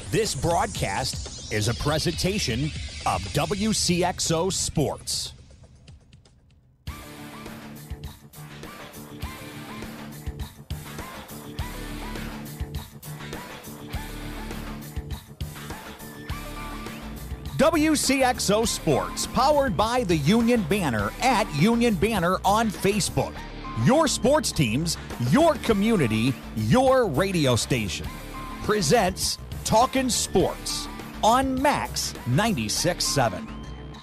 This broadcast is a presentation of Wcxo Sports. Wcxo Sports, powered by the Union Banner at Union Banner on Facebook. Your sports teams, your community, your radio station. Presents Talkin Sports on Max 96.7.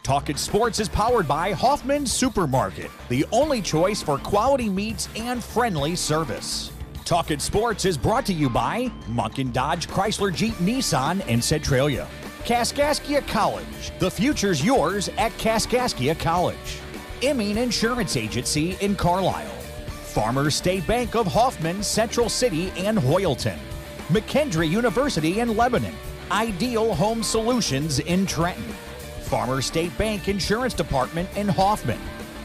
Talkin Sports is powered by Hoffman Supermarket, the only choice for quality meats and friendly service. Talkin Sports is brought to you by Munkin Dodge Chrysler Jeep Nissan in Centralia. Kaskaskia College. The future's yours at Kaskaskia College. Emin Insurance Agency in Carlisle. Farmers State Bank of Hoffman, Central City, and Hoyleton. McKendree University in Lebanon. Ideal Home Solutions in Trenton. Farmers State Bank Insurance Department in Hoffman.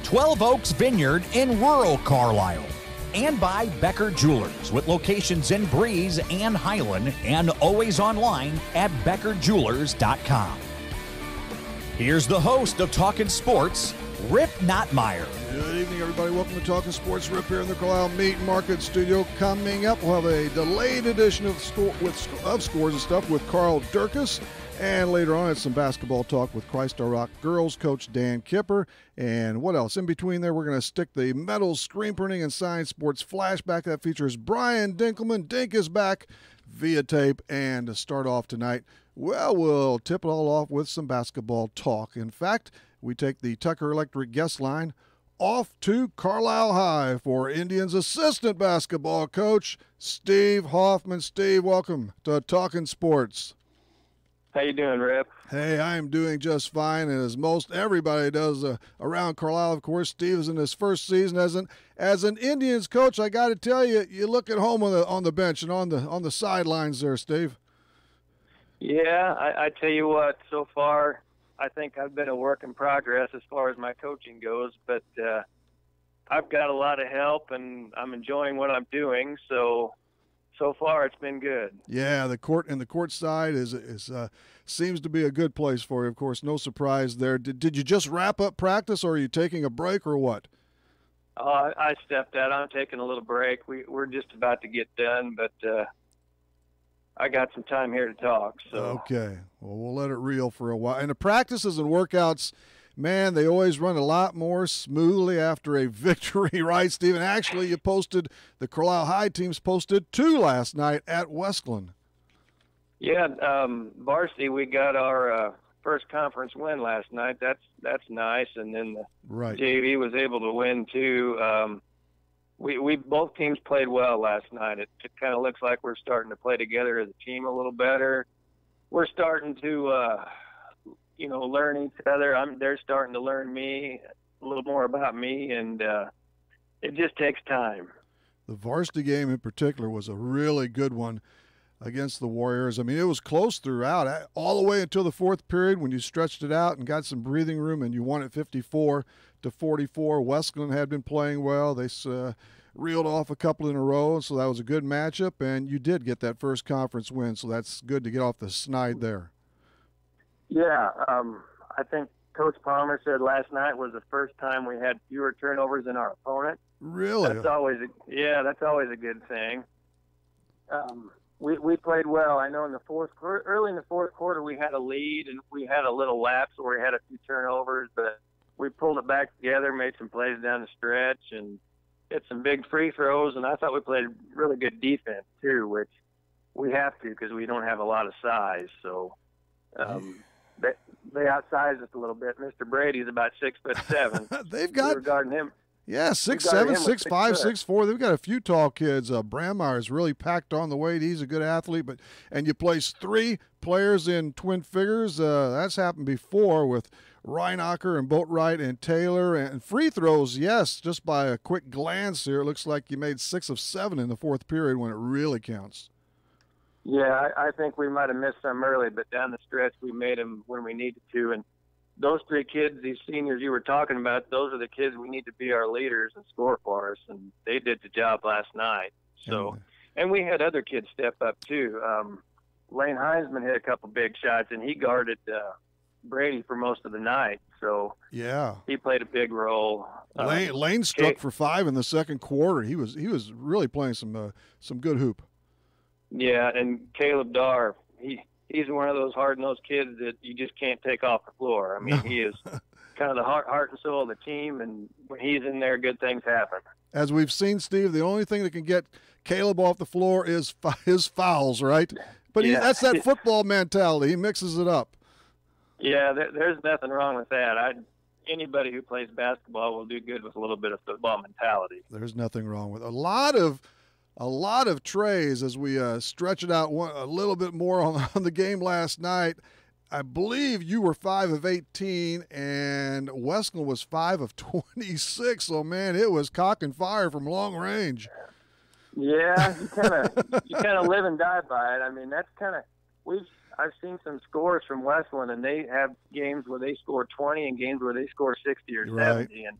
12 Oaks Vineyard in rural Carlisle. And by Becker Jewelers, with locations in Breeze and Highland, and always online at beckerjewelers.com. Here's the host of Talkin Sports, Rip Nottmeyer. Good evening, everybody. Welcome to Talkin Sports. Rip here in the Carlisle Meat and Market Studio. Coming up, we'll have a delayed edition of Scores and Stuff with Carl Durkis. And later on, it's some basketball talk with Christ Our Rock girls coach Dan Kipper. And what else? In between there, we're going to stick the Metals Screen Printing and Science Sports Flashback. That features Brian Dinkelman. Dink is back via tape. And to start off tonight, well, we'll tip it all off with some basketball talk. In fact, we take the Tucker Electric guest line off to Carlisle High for Indians assistant basketball coach Steve Hoffman. Steve, welcome to Talkin Sports. How you doing, Rip? Hey, I am doing just fine, and as most everybody does around Carlisle, of course, Steve is in his first season as an Indians coach. I got to tell you, you look at home on the bench and on the sidelines there, Steve. Yeah, I tell you what, so far I think I've been a work in progress as far as my coaching goes, but I've got a lot of help, and I'm enjoying what I'm doing, so far it's been good. Yeah, the court side is seems to be a good place for you. Of course, no surprise there. Did you just wrap up practice, or are you taking a break, or what? I stepped out. I'm taking a little break. We're just about to get done, but I got some time here to talk. So okay, well, we'll let it reel for a while. And the practices and workouts, man, they always run a lot more smoothly after a victory, right, Stephen? Actually, the Carlisle High teams posted 2 last night at Westland. Yeah, varsity, we got our first conference win last night. That's nice, and then the JV was able to win too. We both teams played well last night. It kind of looks like we're starting to play together as a team a little better. We're starting to learn each other. They're starting to learn me, a little more about me, and it just takes time. The varsity game in particular was a really good one against the Warriors. I mean, it was close throughout, all the way until the fourth period when you stretched it out and got some breathing room, and you won at 54-44. Westland had been playing well. They reeled off a couple in a row, so that was a good matchup, and you did get that first conference win, so that's good to get off the snide there. Yeah, I think Coach Palmer said last night was the first time we had fewer turnovers than our opponent. Really? That's always a good thing. We played well. I know early in the fourth quarter we had a lead and we had a little lapse where we had a few turnovers, but we pulled it back together, made some plays down the stretch, and hit some big free throws. And I thought we played really good defense too, which we have to because we don't have a lot of size. So. They outsized us a little bit. Mr. Brady's about 6'7". They've got regarding him. Yeah, 6'7", 6'5", 6'4". They've got a few tall kids. Brandmeyer's really packed on the weight. He's a good athlete, and you place 3 players in twin figures. That's happened before with Reinacher and Boatwright and Taylor. And free throws, yes, just by a quick glance here, it looks like you made 6 of 7 in the fourth period when it really counts. Yeah, I think we might have missed some early, but down the stretch we made them when we needed to. And those 3 kids, these seniors you were talking about, those are the kids we need to be our leaders and score for us, and they did the job last night. So, and we had other kids step up too. Lane Heinzman hit a couple big shots, and he guarded Brady for most of the night. So yeah, he played a big role. Lane struck for 5 in the second quarter. He was really playing some good hoop. Yeah, and Caleb Darr, he's one of those hard-nosed kids that you just can't take off the floor. I mean, He is kind of the heart and soul of the team, and when he's in there, good things happen. As we've seen, Steve, the only thing that can get Caleb off the floor is his fouls, right? But that's that football mentality. He mixes it up. Yeah, there's nothing wrong with that. Anybody who plays basketball will do good with a little bit of football mentality. There's nothing wrong with it. A lot of trays as we stretch it out a little bit more on the game last night. I believe you were 5 of 18, and Wesleyan was 5 of 26. So, man, it was cock and fire from long range. Yeah, you kind of live and die by it. I mean, that's kind of I've seen some scores from Wesleyan, and they have games where they score 20 and games where they score 60 or 70. And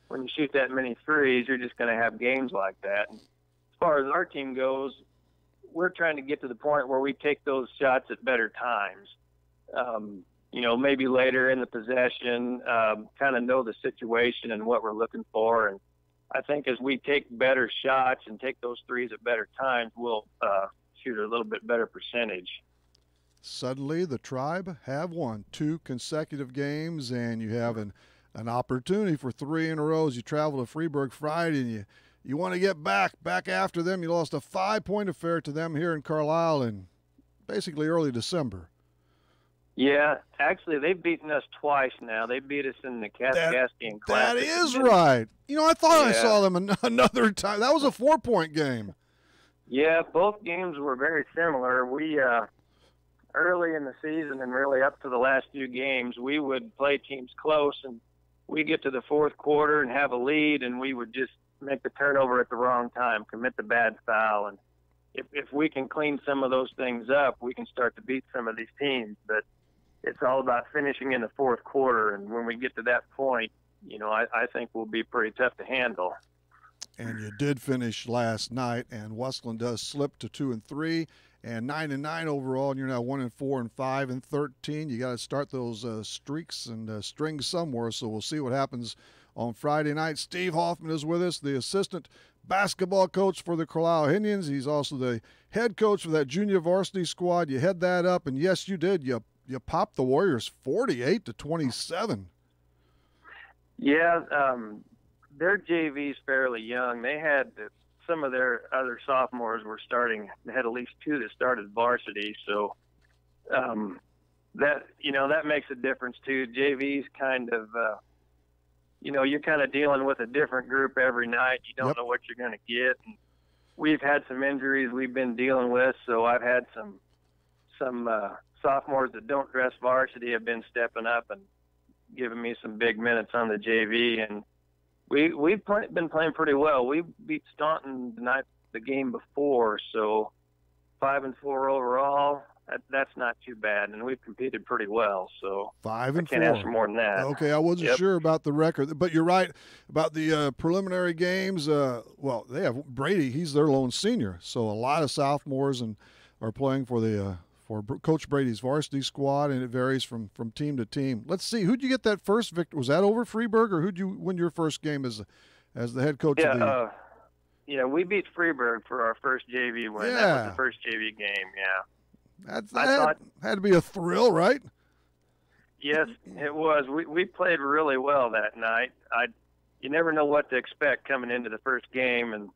when you shoot that many threes, you're just going to have games like that. And as far as our team goes, we're trying to get to the point where we take those shots at better times. Maybe later in the possession, kind of know the situation and what we're looking for. And I think as we take better shots and take those threes at better times, we'll shoot a little bit better percentage. Suddenly, the Tribe have won 2 consecutive games, and you have an opportunity for 3 in a row as you travel to Freeburg Friday, and you want to get back after them. You lost a 5-point affair to them here in Carlisle in basically early December. Yeah, actually, they've beaten us twice now. They beat us in the Kaskaskia Classic. That is right. I thought I saw them another time. That was a 4-point game. Yeah, both games were very similar. We early in the season and really up to the last few games, we would play teams close, and we get to the fourth quarter and have a lead, and we would just make the turnover at the wrong time, commit the bad foul. And if we can clean some of those things up, we can start to beat some of these teams. But it's all about finishing in the fourth quarter, and when we get to that point, I think we'll be pretty tough to handle. And you did finish last night, and Wesleyan does slip to 2-3 and 9-9 overall, and you're now 1-4 and 5 and 13. You got to start those streaks and strings somewhere. So we'll see what happens on Friday night. Steve Hoffman is with us, the assistant basketball coach for the Carlisle Indians. He's also the head coach for that junior varsity squad. You head that up, and yes, you did. You popped the Warriors 48-27. Yeah, their JV's fairly young. They had some of their other sophomores were starting. They had at least 2 that started varsity, so that makes a difference too. JV's kind of you're kind of dealing with a different group every night. You don't know what you're going to get. And we've had some injuries we've been dealing with, so I've had some sophomores that don't dress varsity have been stepping up and giving me some big minutes on the JV, and we've been playing pretty well. We beat Staunton the game before, so 5-4 overall. That's not too bad, and we've competed pretty well. So 5-4. I can't ask for more than that. Okay, I wasn't sure about the record, but you're right about the preliminary games. Well, they have Brady; he's their lone senior, so a lot of sophomores are playing for Coach Brady's varsity squad, and it varies from team to team. Let's see, who'd you get that first victory? Was that over Freeburg, or who'd you win your first game as the head coach of the? We beat Freeburg for our first JV win. Yeah. That was the first JV game. Yeah. That had to be a thrill, right? Yes, it was. We played really well that night. You never know what to expect coming into the first game, and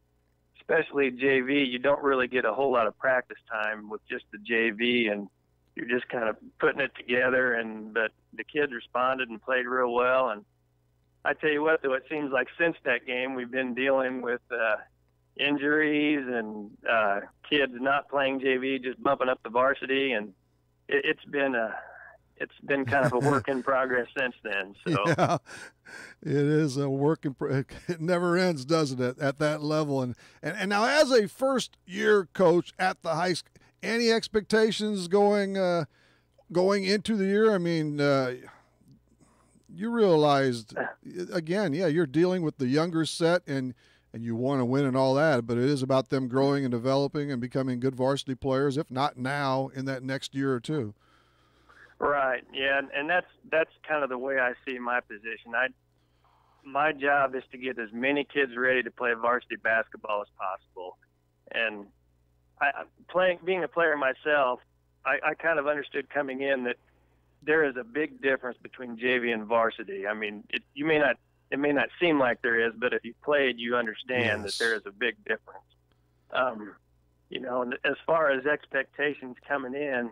especially JV, you don't really get a whole lot of practice time with just the JV, and you're just kind of putting it together. But the kids responded and played real well. And I tell you what, though, it seems like since that game we've been dealing with injuries and kids not playing JV, just bumping up the varsity, and it's been kind of a work in progress since then. So yeah, it is a work in it never ends, doesn't it, at that level? And now, as a first year coach at the high school, any expectations going into the year? I mean, you realized again, you're dealing with the younger set, and and you want to win and all that, but it is about them growing and developing and becoming good varsity players, if not now, in that next year or two. Right. Yeah, and that's kind of the way I see my position. My job is to get as many kids ready to play varsity basketball as possible. And being a player myself, I kind of understood coming in that there is a big difference between JV and varsity. I mean, it may not seem like there is, but if you played, you understand that there is a big difference. And as far as expectations coming in,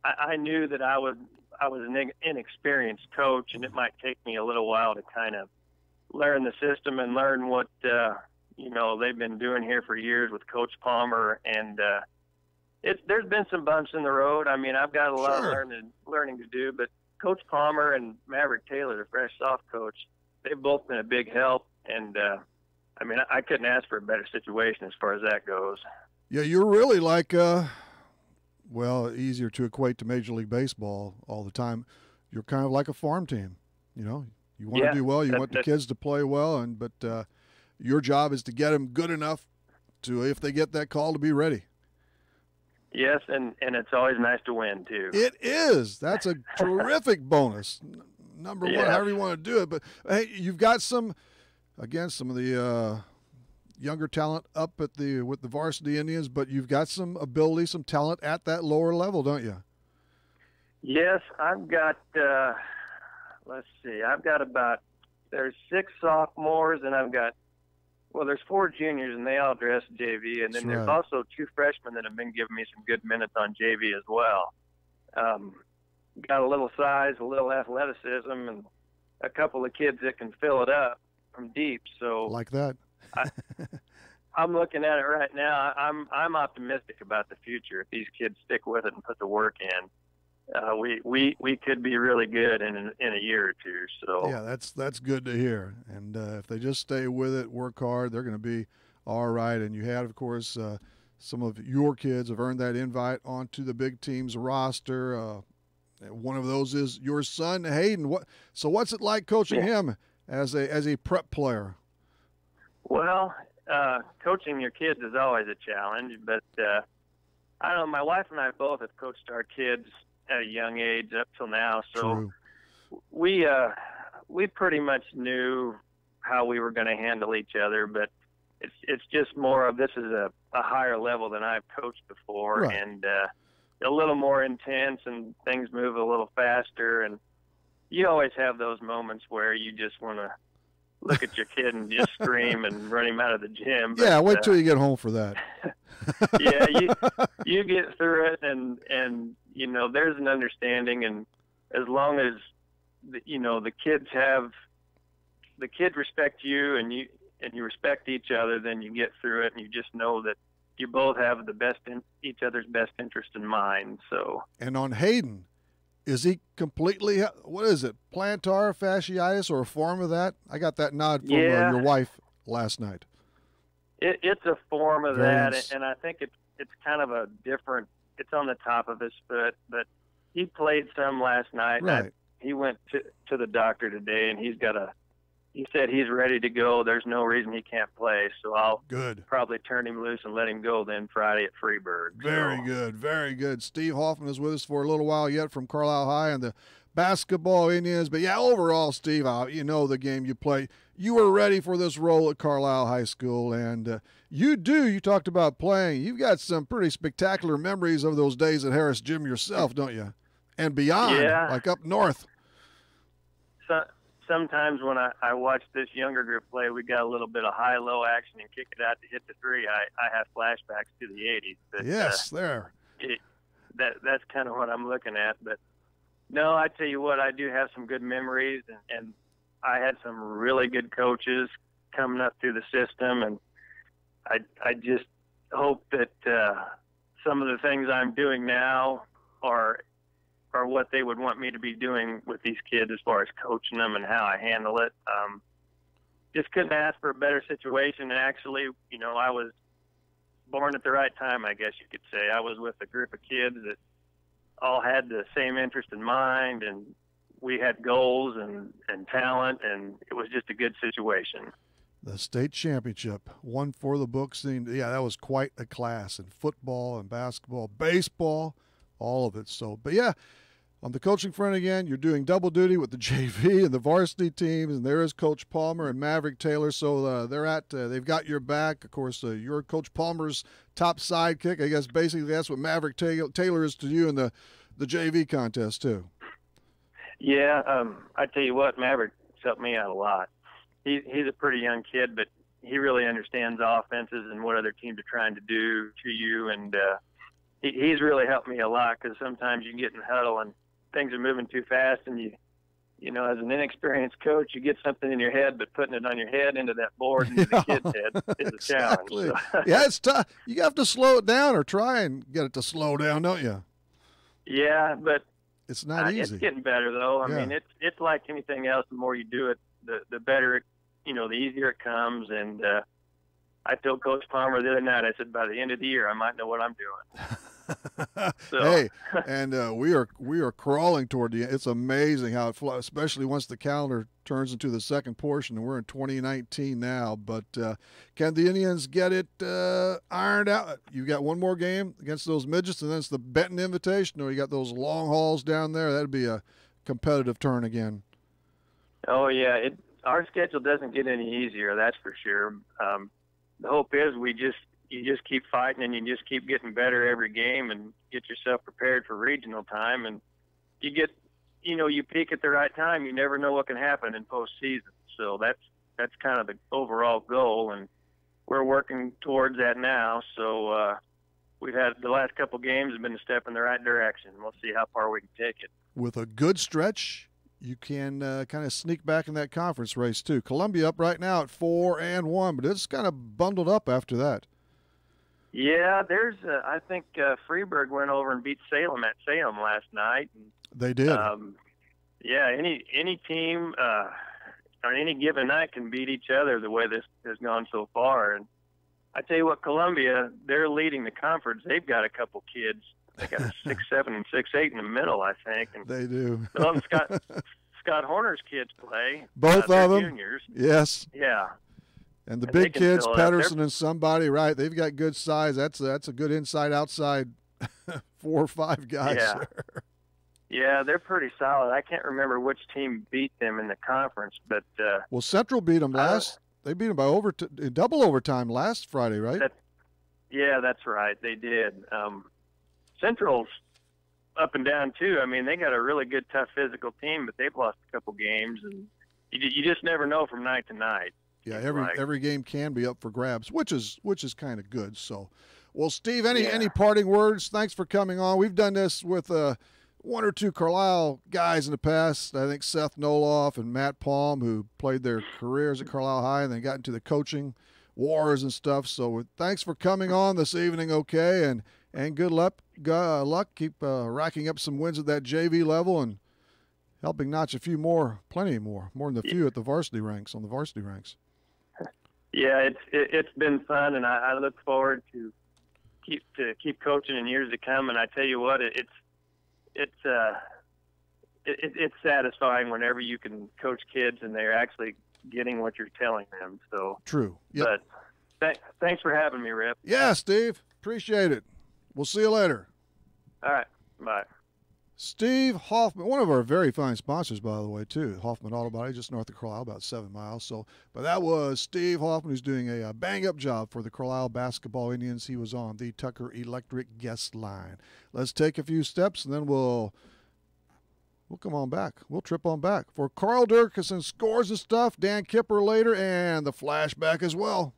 I knew that I was an inexperienced coach, and it might take me a little while to kind of learn the system and learn what they've been doing here for years with Coach Palmer. And there's been some bumps in the road. I mean, I've got a lot of learning to do, but Coach Palmer and Maverick Taylor, the fresh soft coach, they've both been a big help. And I couldn't ask for a better situation as far as that goes. Yeah, you're really like easier to equate to Major League Baseball all the time. You're kind of like a farm team. You want to do well. You want the kids to play well, but your job is to get them good enough to, if they get that call, to be ready. Yes, and it's always nice to win, too. It is. That's a terrific bonus. Number one, however you want to do it. But, hey, you've got some of the younger talent up with the varsity Indians, but you've got some ability, some talent at that lower level, don't you? Yes, I've got, there's 6 sophomores, and there's 4 juniors, and they all dress JV, and then there's also 2 freshmen that have been giving me some good minutes on JV as well. Got a little size, a little athleticism, and a couple of kids that can fill it up from deep. So like that. I'm looking at it right now. I'm optimistic about the future. If these kids stick with it and put the work in, we could be really good in a year or two. So yeah, that's good to hear. And if they just stay with it, work hard, they're going to be all right. And you had, of course, some of your kids have earned that invite onto the big team's roster. One of those is your son, Hayden. What's it like coaching him as a prep player? Well, coaching your kids is always a challenge, but I don't know. My wife and I both have coached our kids at a young age up till now, so we pretty much knew how we were going to handle each other. But it's just more of, this is a higher level than I've coached before, and a little more intense, and things move a little faster, and you always have those moments where you just want to look at your kid and just scream and run him out of the gym. But, yeah, wait till you get home for that. Yeah, you get through it, and there's an understanding, and as long as the kids respect you and you respect each other, then you get through it, and you just know that you both have each other's best interest in mind. So. And on Hayden, is he completely, what is it, plantar fasciitis or a form of that? I got that nod from your wife last night. It's a form of that, and I think it's kind of a different, it's on the top of his foot, but he played some last night. Right. He went to the doctor today, and he said he's ready to go. There's no reason he can't play, so I'll probably turn him loose and let him go then Friday at Freeburg. Very good, very good. Steve Hoffman is with us for a little while yet from Carlisle High and the basketball Indians. But, yeah, overall, Steve, the game you play. You were ready for this role at Carlisle High School, and you talked about playing. You've got some pretty spectacular memories of those days at Harris Gym yourself, don't you? And beyond, like up north. Sometimes when I watch this younger group play, we got a little bit of high-low action and kick it out to hit the three. I have flashbacks to the 80s. But, yes, that's kind of what I'm looking at. But, no, I tell you what, I do have some good memories, and I had some really good coaches coming up through the system, and I just hope that some of the things I'm doing now are what they would want me to be doing with these kids as far as coaching them and how I handle it. Just couldn't ask for a better situation. And actually, I was born at the right time, I guess you could say. I was with a group of kids that all had the same interest in mind, and we had goals and talent, and it was just a good situation. The state championship, one for the books. Yeah, that was quite a class in football and basketball, baseball, all of it. So, but yeah, on the coaching front again, you're doing double duty with the JV and the varsity teams, and there is Coach Palmer and Maverick Taylor. So they've got your back. Of course, you're Coach Palmer's top sidekick. I guess basically that's what Maverick Taylor is to you in the JV contest too. Yeah, I tell you what, Maverick helped me out a lot. He's a pretty young kid, but he really understands offenses and what other teams are trying to do to you, and he's really helped me a lot because sometimes you get in the huddle and things are moving too fast, and you know, as an inexperienced coach, you get something in your head, but putting it on your head into that board into the kid's head is a challenge. So. Yeah, it's tough. You have to slow it down or try and get it to slow down, don't you? Yeah, but it's not easy. It's getting better, though. I mean, it's like anything else. The more you do it, the better it, the easier it comes. And I told Coach Palmer the other night, I said, by the end of the year, I might know what I'm doing. So. Hey, and we are crawling toward the end. It's amazing how it flies, especially once the calendar turns into the second portion, and we're in 2019 now. But can the Indians get it ironed out? You got one more game against those midgets, and then it's the Benton Invitational. You got those long hauls down there. That'd be a competitive turn again. Oh yeah, our schedule doesn't get any easier, that's for sure. The hope is you just keep fighting and you just keep getting better every game and get yourself prepared for regional time. And you get, you peak at the right time. You never know what can happen in postseason. So that's kind of the overall goal, and we're working towards that now. So we've had the last couple games have been a step in the right direction. We'll see how far we can take it. With a good stretch, you can kind of sneak back in that conference race too. Columbia up right now at 4-1, but it's kind of bundled up after that. Yeah, there's. I think Freeburg went over and beat Salem at Salem last night. And, they did. Yeah, any team on any given night can beat each other the way this has gone so far. And I tell you what, Columbia, they're leading the conference. They've got a couple kids. They got a 6'7" and 6'8" in the middle, I think. And they do. Scott Horner's kids play. Both of them. Juniors. Yes. Yeah. And the big kids, Pedersen and somebody, right? They've got good size. That's a good inside-outside 4 or 5 guys. Yeah. There. Yeah, they're pretty solid. I can't remember which team beat them in the conference, but well, Central beat them last. They beat them by double overtime last Friday, right? Yeah, that's right. They did. Central's up and down too. I mean, they got a really good, tough physical team, but they've lost a couple games, and you just never know from night to night. Yeah, every game can be up for grabs, which is kind of good. So, well, Steve, any parting words? Thanks for coming on. We've done this with one or two Carlisle guys in the past. I think Seth Noloff and Matt Palm, who played their careers at Carlisle High and then got into the coaching wars and stuff. So, thanks for coming on this evening. Okay, and good luck. Keep racking up some wins at that JV level and helping notch a few more, plenty more than a few at the varsity ranks. Yeah, it's been fun, and I look forward to keep coaching in years to come. And I tell you what, it's satisfying whenever you can coach kids and they're actually getting what you're telling them. So true. Yep. But thanks for having me, Rip. Yeah, Steve, appreciate it. We'll see you later. All right, bye. Steve Hoffman, one of our very fine sponsors, by the way, too. Hoffman Auto Body, just north of Carlisle, about 7 miles. But that was Steve Hoffman, who's doing a bang-up job for the Carlisle Basketball Indians. He was on the Tucker Electric guest line. Let's take a few steps, and then we'll come on back. We'll trip on back. For Carl Durkis and Scores and Stuff, Dan Kipper later, and the flashback as well.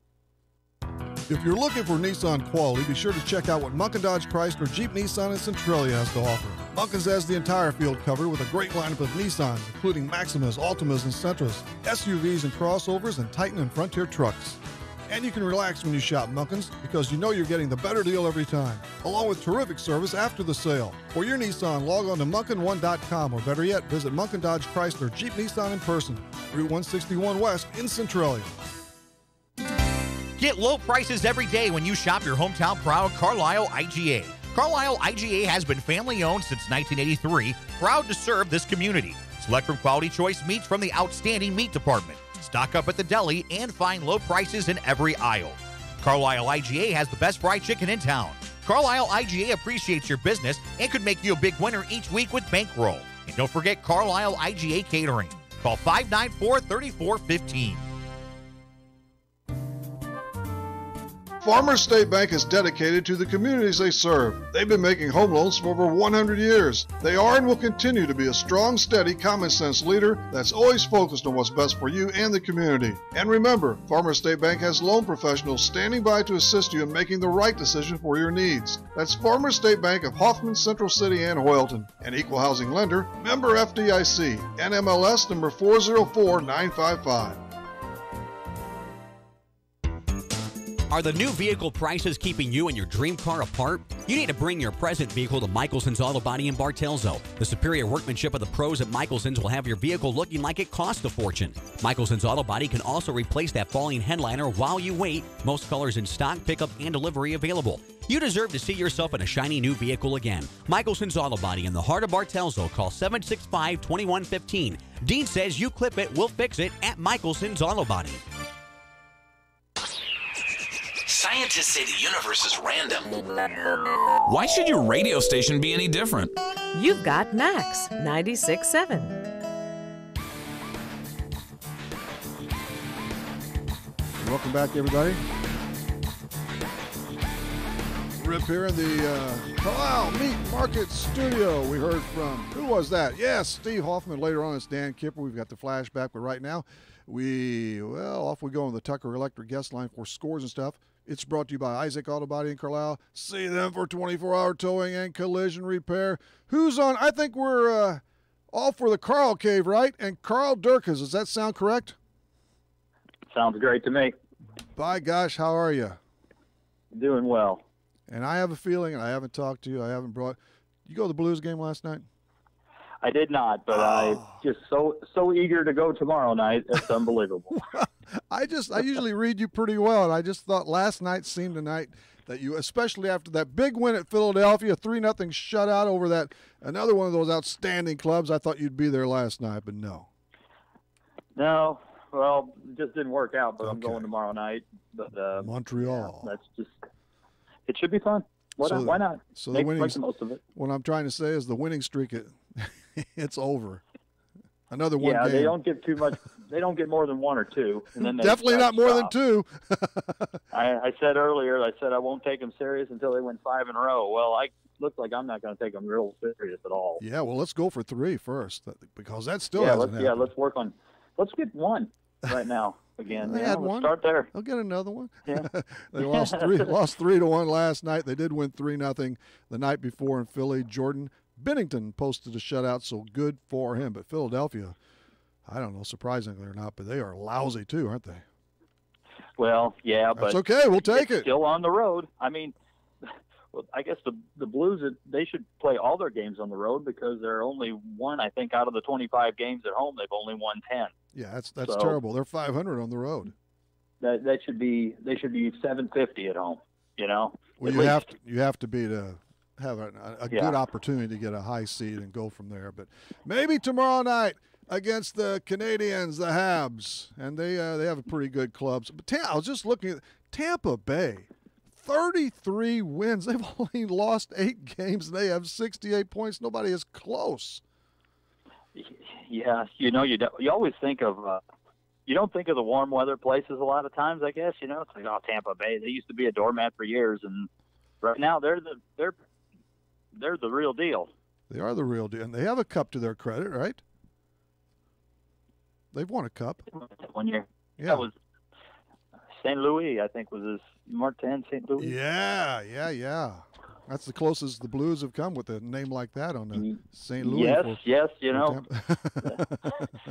If you're looking for Nissan quality, be sure to check out what Munkin Dodge Chrysler Jeep Nissan and Centralia has to offer. Munkin's has the entire field covered with a great lineup of Nissans, including Maximas, Altimas, and Sentras, SUVs and crossovers, and Titan and Frontier trucks. And you can relax when you shop Munkin's because you know you're getting the better deal every time, along with terrific service after the sale. For your Nissan, log on to Munkin1.com, or better yet, visit Munkin Dodge Chrysler Jeep Nissan in person, Route 161 West in Centralia. Get low prices every day when you shop your hometown proud Carlisle IGA. Carlisle IGA has been family-owned since 1983, proud to serve this community. Select from quality choice meats from the outstanding meat department. Stock up at the deli and find low prices in every aisle. Carlisle IGA has the best fried chicken in town. Carlisle IGA appreciates your business and could make you a big winner each week with bankroll. And don't forget Carlisle IGA Catering. Call 594-3415. Farmers State Bank is dedicated to the communities they serve. They've been making home loans for over 100 years. They are and will continue to be a strong, steady, common-sense leader that's always focused on what's best for you and the community. And remember, Farmers State Bank has loan professionals standing by to assist you in making the right decision for your needs. That's Farmers State Bank of Hoffman, Central City, and Hoyleton. An equal housing lender, member FDIC, NMLS number 404955. Are the new vehicle prices keeping you and your dream car apart? You need to bring your present vehicle to Michelson's Auto Body in Bartelso. The superior workmanship of the pros at Michelson's will have your vehicle looking like it cost a fortune. Michelson's Auto Body can also replace that falling headliner while you wait. Most colors in stock, pickup, and delivery available. You deserve to see yourself in a shiny new vehicle again. Michelson's Auto Body in the heart of Bartelso. Call 765-2115. Dean says you clip it, we'll fix it at Michelson's Auto Body. Scientists say the universe is random. Why should your radio station be any different? You've got Max 96.7. Welcome back, everybody. Rip here in the Carlisle Meat Market Studio. We heard from, who was that? Yes, Steve Hoffman. Later on, it's Dan Kipper. We've got the flashback, but right now, off we go on the Tucker Electric guest line for scores and stuff. It's brought to you by Isaac Auto Body in Carlisle. See them for 24-hour towing and collision repair. Who's on? I think we're all for the Carl Cave, right? And Carl Durkas. Does that sound correct? Sounds great to me. By gosh, how are you? Doing well. And I have a feeling, and I haven't talked to you, you go to the Blues game last night? I did not, but I'm just so eager to go tomorrow night. It's unbelievable. I usually read you pretty well, and I just thought last night seemed tonight that you, especially after that big win at Philadelphia, 3-0 shutout over that, another one of those outstanding clubs, I thought you'd be there last night, but no. No, well, it just didn't work out, but okay. I'm going tomorrow night. But Montreal. Yeah, it should be fun. Why not? So make the most of it. What I'm trying to say is the winning streak, it's over. Another one game. Yeah, they don't get too much. They don't get more than one or two. And then definitely not more than two. I said earlier, I won't take them serious until they win 5 in a row. Well, looks like I'm not going to take them real serious at all. Yeah, well, let's go for 3 first because that still hasn't happened. Let's get one right now. Again, they had one. Start there. They'll get another one. Yeah. They lost 3-1 last night. They did win 3-0 the night before in Philly. Jordan Bennington posted a shutout, so good for him. But Philadelphia, I don't know, surprisingly or not, but they are lousy too, aren't they? Well, yeah, but that's okay. We'll take it. Still on the road. I mean, well, I guess the Blues, they should play all their games on the road because they're only one, I think, out of the 25 games at home, they've only won 10. Yeah, that's terrible. They're 500 on the road. They should be 750 at home. You know. Well, you have to be to have a good opportunity to get a high seed and go from there. But maybe tomorrow night against the Canadians, the Habs, and they have a pretty good club. But I was just looking at Tampa Bay. 33 wins. They've only lost 8 games, and they have 68 points. Nobody is close. Yeah, you always think of you don't think of the warm weather places a lot of times. I guess it's like Tampa Bay. They used to be a doormat for years, and right now they're the real deal. They are the real deal, and they have a cup to their credit, right? They've won a cup 1 year. Yeah, that was St. Louis. I think was his Martin St. Louis. Yeah. That's the closest the Blues have come with a name like that on the St. Louis. Yes,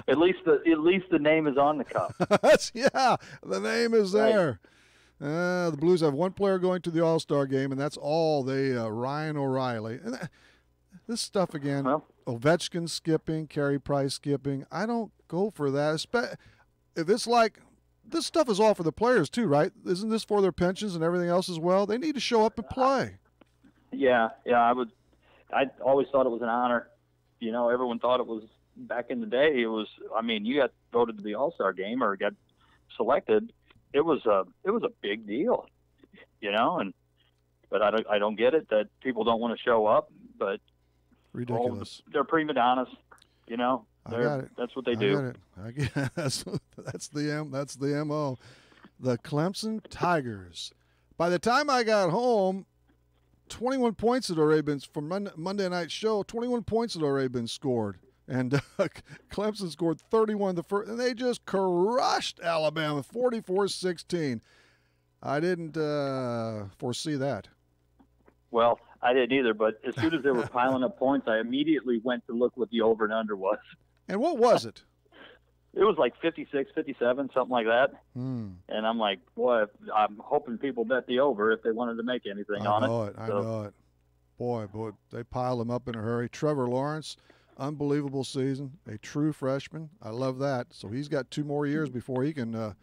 at least the name is on the cup. The name is there. The Blues have one player going to the All-Star game, and that's all. Ryan O'Reilly. And this stuff again. Well, Ovechkin skipping, Carey Price skipping. I don't go for that. If it's like this stuff is all for the players too, right? Isn't this for their pensions and everything else as well? They need to show up and play. Yeah. I always thought it was an honor. Everyone thought it was back in the day, it was, I mean, you got voted to the All-Star game or got selected. It was a big deal, you know, but I don't get it that people don't want to show up, but ridiculous. They're prima donnas, you know. That's what they do. I get it. That's the MO. The Clemson Tigers. By the time I got home, 21 points had already been from Monday night show. 21 points had already been scored, and Clemson scored 31 the first, and they just crushed Alabama 44-16. I didn't foresee that. Well, I didn't either, but as soon as they were piling up points, I immediately went to look what the over and under was. And what was it? It was like 56, 57, something like that. And I'm like, boy, I'm hoping people bet the over if they wanted to make anything on it. I know it. Boy, they piled them up in a hurry. Trevor Lawrence, unbelievable season, a true freshman. I love that. So he's got 2 more years before he can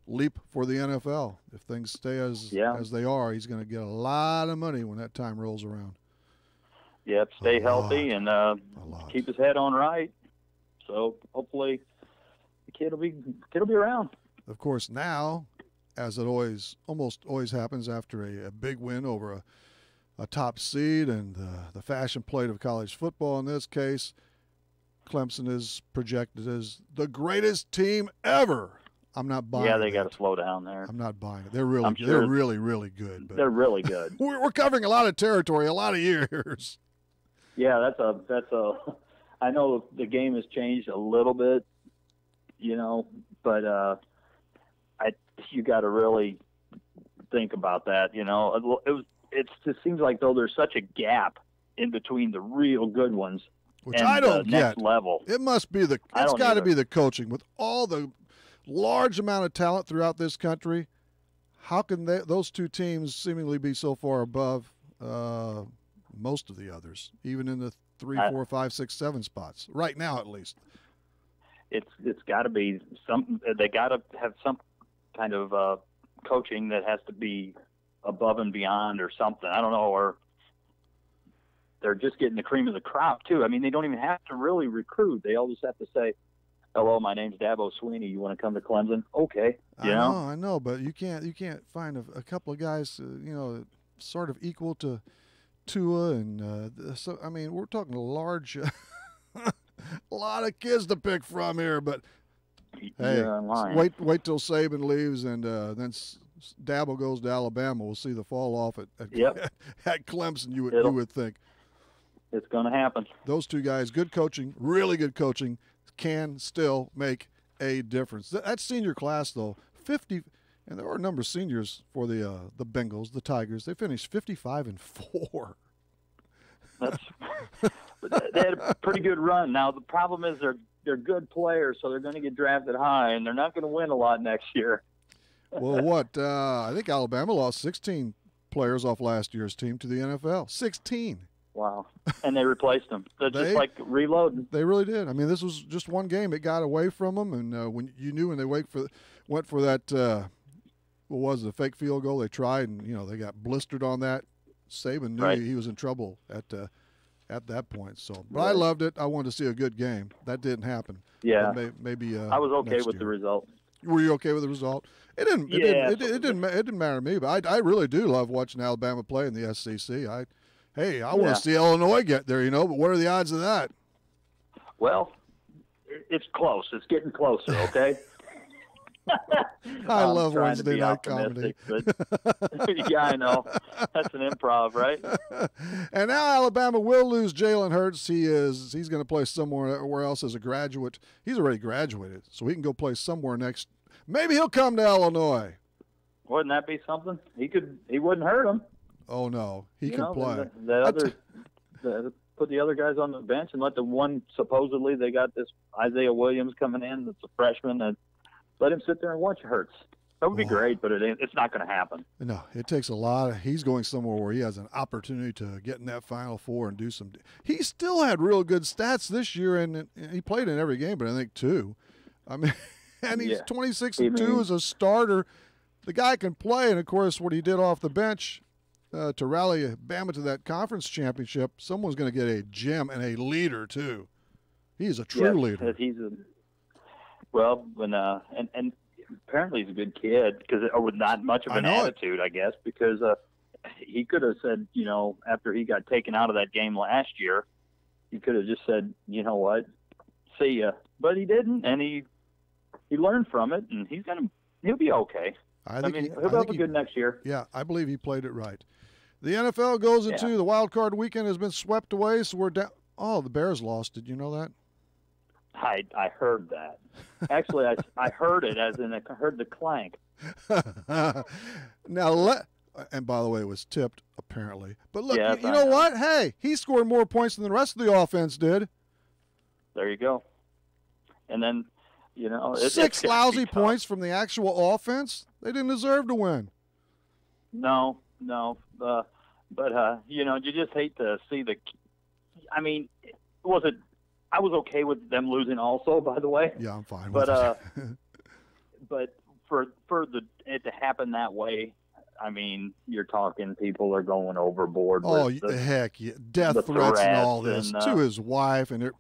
leap for the NFL. If things stay as they are, he's going to get a lot of money when that time rolls around. Yep, stay healthy and keep his head on right. So hopefully the kid will be around. Of course, now, as it almost always happens after a big win over a top seed and the fashion plate of college football in this case, Clemson is projected as the greatest team ever. I'm not buying it. Yeah, they got to slow down there. I'm not buying it. They're really good. They're really, really good. But they're really good. We're covering a lot of territory, a lot of years. Yeah, that's a. I know the game has changed a little bit, you know, but you got to really think about that. You know, it just seems like though there's such a gap in between the real good ones, which and I don't the get. Next level. It must be it's got to be the coaching with all the large amount of talent throughout this country. How can those two teams seemingly be so far above most of the others, even in the 3, 4, 5, 6, 7 spots right now, at least? It's got to be some. They got to have some kind of coaching that has to be above and beyond, or something. I don't know, or they're just getting the cream of the crop too. I mean, they don't even have to really recruit. They all just have to say, "Hello, my name's Dabo Sweeney. You want to come to Clemson?" Okay, I know, but you can't find a couple of guys, sort of equal to Tua, and so I mean, we're talking a large, a lot of kids to pick from here. But hey, wait till Saban leaves, and then Dabo goes to Alabama. We'll see the fall off at Clemson. You would think it's going to happen. Those two guys, good coaching, really good coaching, can still make a difference. That senior class, though, 50, and there were a number of seniors for the Bengals, the Tigers. They finished 55-4. They had a pretty good run. Now the problem is they're good players, so they're going to get drafted high, and they're not going to win a lot next year. Well, what? I think Alabama lost 16 players off last year's team to the NFL. 16. Wow. And they replaced them. They're just like reloading. They really did. I mean, this was just one game. It got away from them, and when they went for that, what was it, a fake field goal? They tried, and they got blistered on that. Saban knew he was in trouble at that point. So, but I loved it. I wanted to see a good game. That didn't happen. Yeah. Maybe. I was okay with the result. Were you okay with the result? It didn't matter to me, but I really do love watching Alabama play in the SEC. I want to see Illinois get there, but what are the odds of that? Well, it's close. It's getting closer, okay? I love Wednesday night comedy. But yeah, I know. That's an improv, right? And now Alabama will lose Jalen Hurts. He's going to play somewhere else as a graduate. He's already graduated, so he can go play somewhere next. Maybe he'll come to Illinois. Wouldn't that be something? He wouldn't hurt him. Oh no, he can play. Put the other guys on the bench and let the one, supposedly they got this Isaiah Williams coming in that's a freshman, and let him sit there and watch Hurts. That would be great, but it's not going to happen. No, it takes a lot. He's going somewhere where he has an opportunity to get in that Final Four and do some. He still had real good stats this year, and he played in every game, but I think 2. I mean, and he's 26-2 as a starter. The guy can play, and of course, what he did off the bench to rally Bama to that conference championship, someone's going to get a gem and a leader too. He's a true leader. And apparently he's a good kid with not much of an attitude, I guess, because he could have said, after he got taken out of that game last year, he could have just said, you know what, see ya. But he didn't, and he learned from it, and he'll be okay. He'll have a good next year. Yeah, I believe he played it right. The NFL goes into the wild card weekend, has been swept away, so we're down. Oh, the Bears lost. Did you know that? I heard that. Actually, I heard it as in I heard the clank. Now, and by the way, it was tipped, apparently. But look, you know what? Hey, he scored more points than the rest of the offense did. There you go. And then, 6 lousy points from the actual offense. They didn't deserve to win. No. But you just hate to see I was okay with them losing also, by the way. Yeah, I'm fine with it. But for it to happen that way, you're talking people are going overboard. Heck yeah. Death threats and all this to his wife, and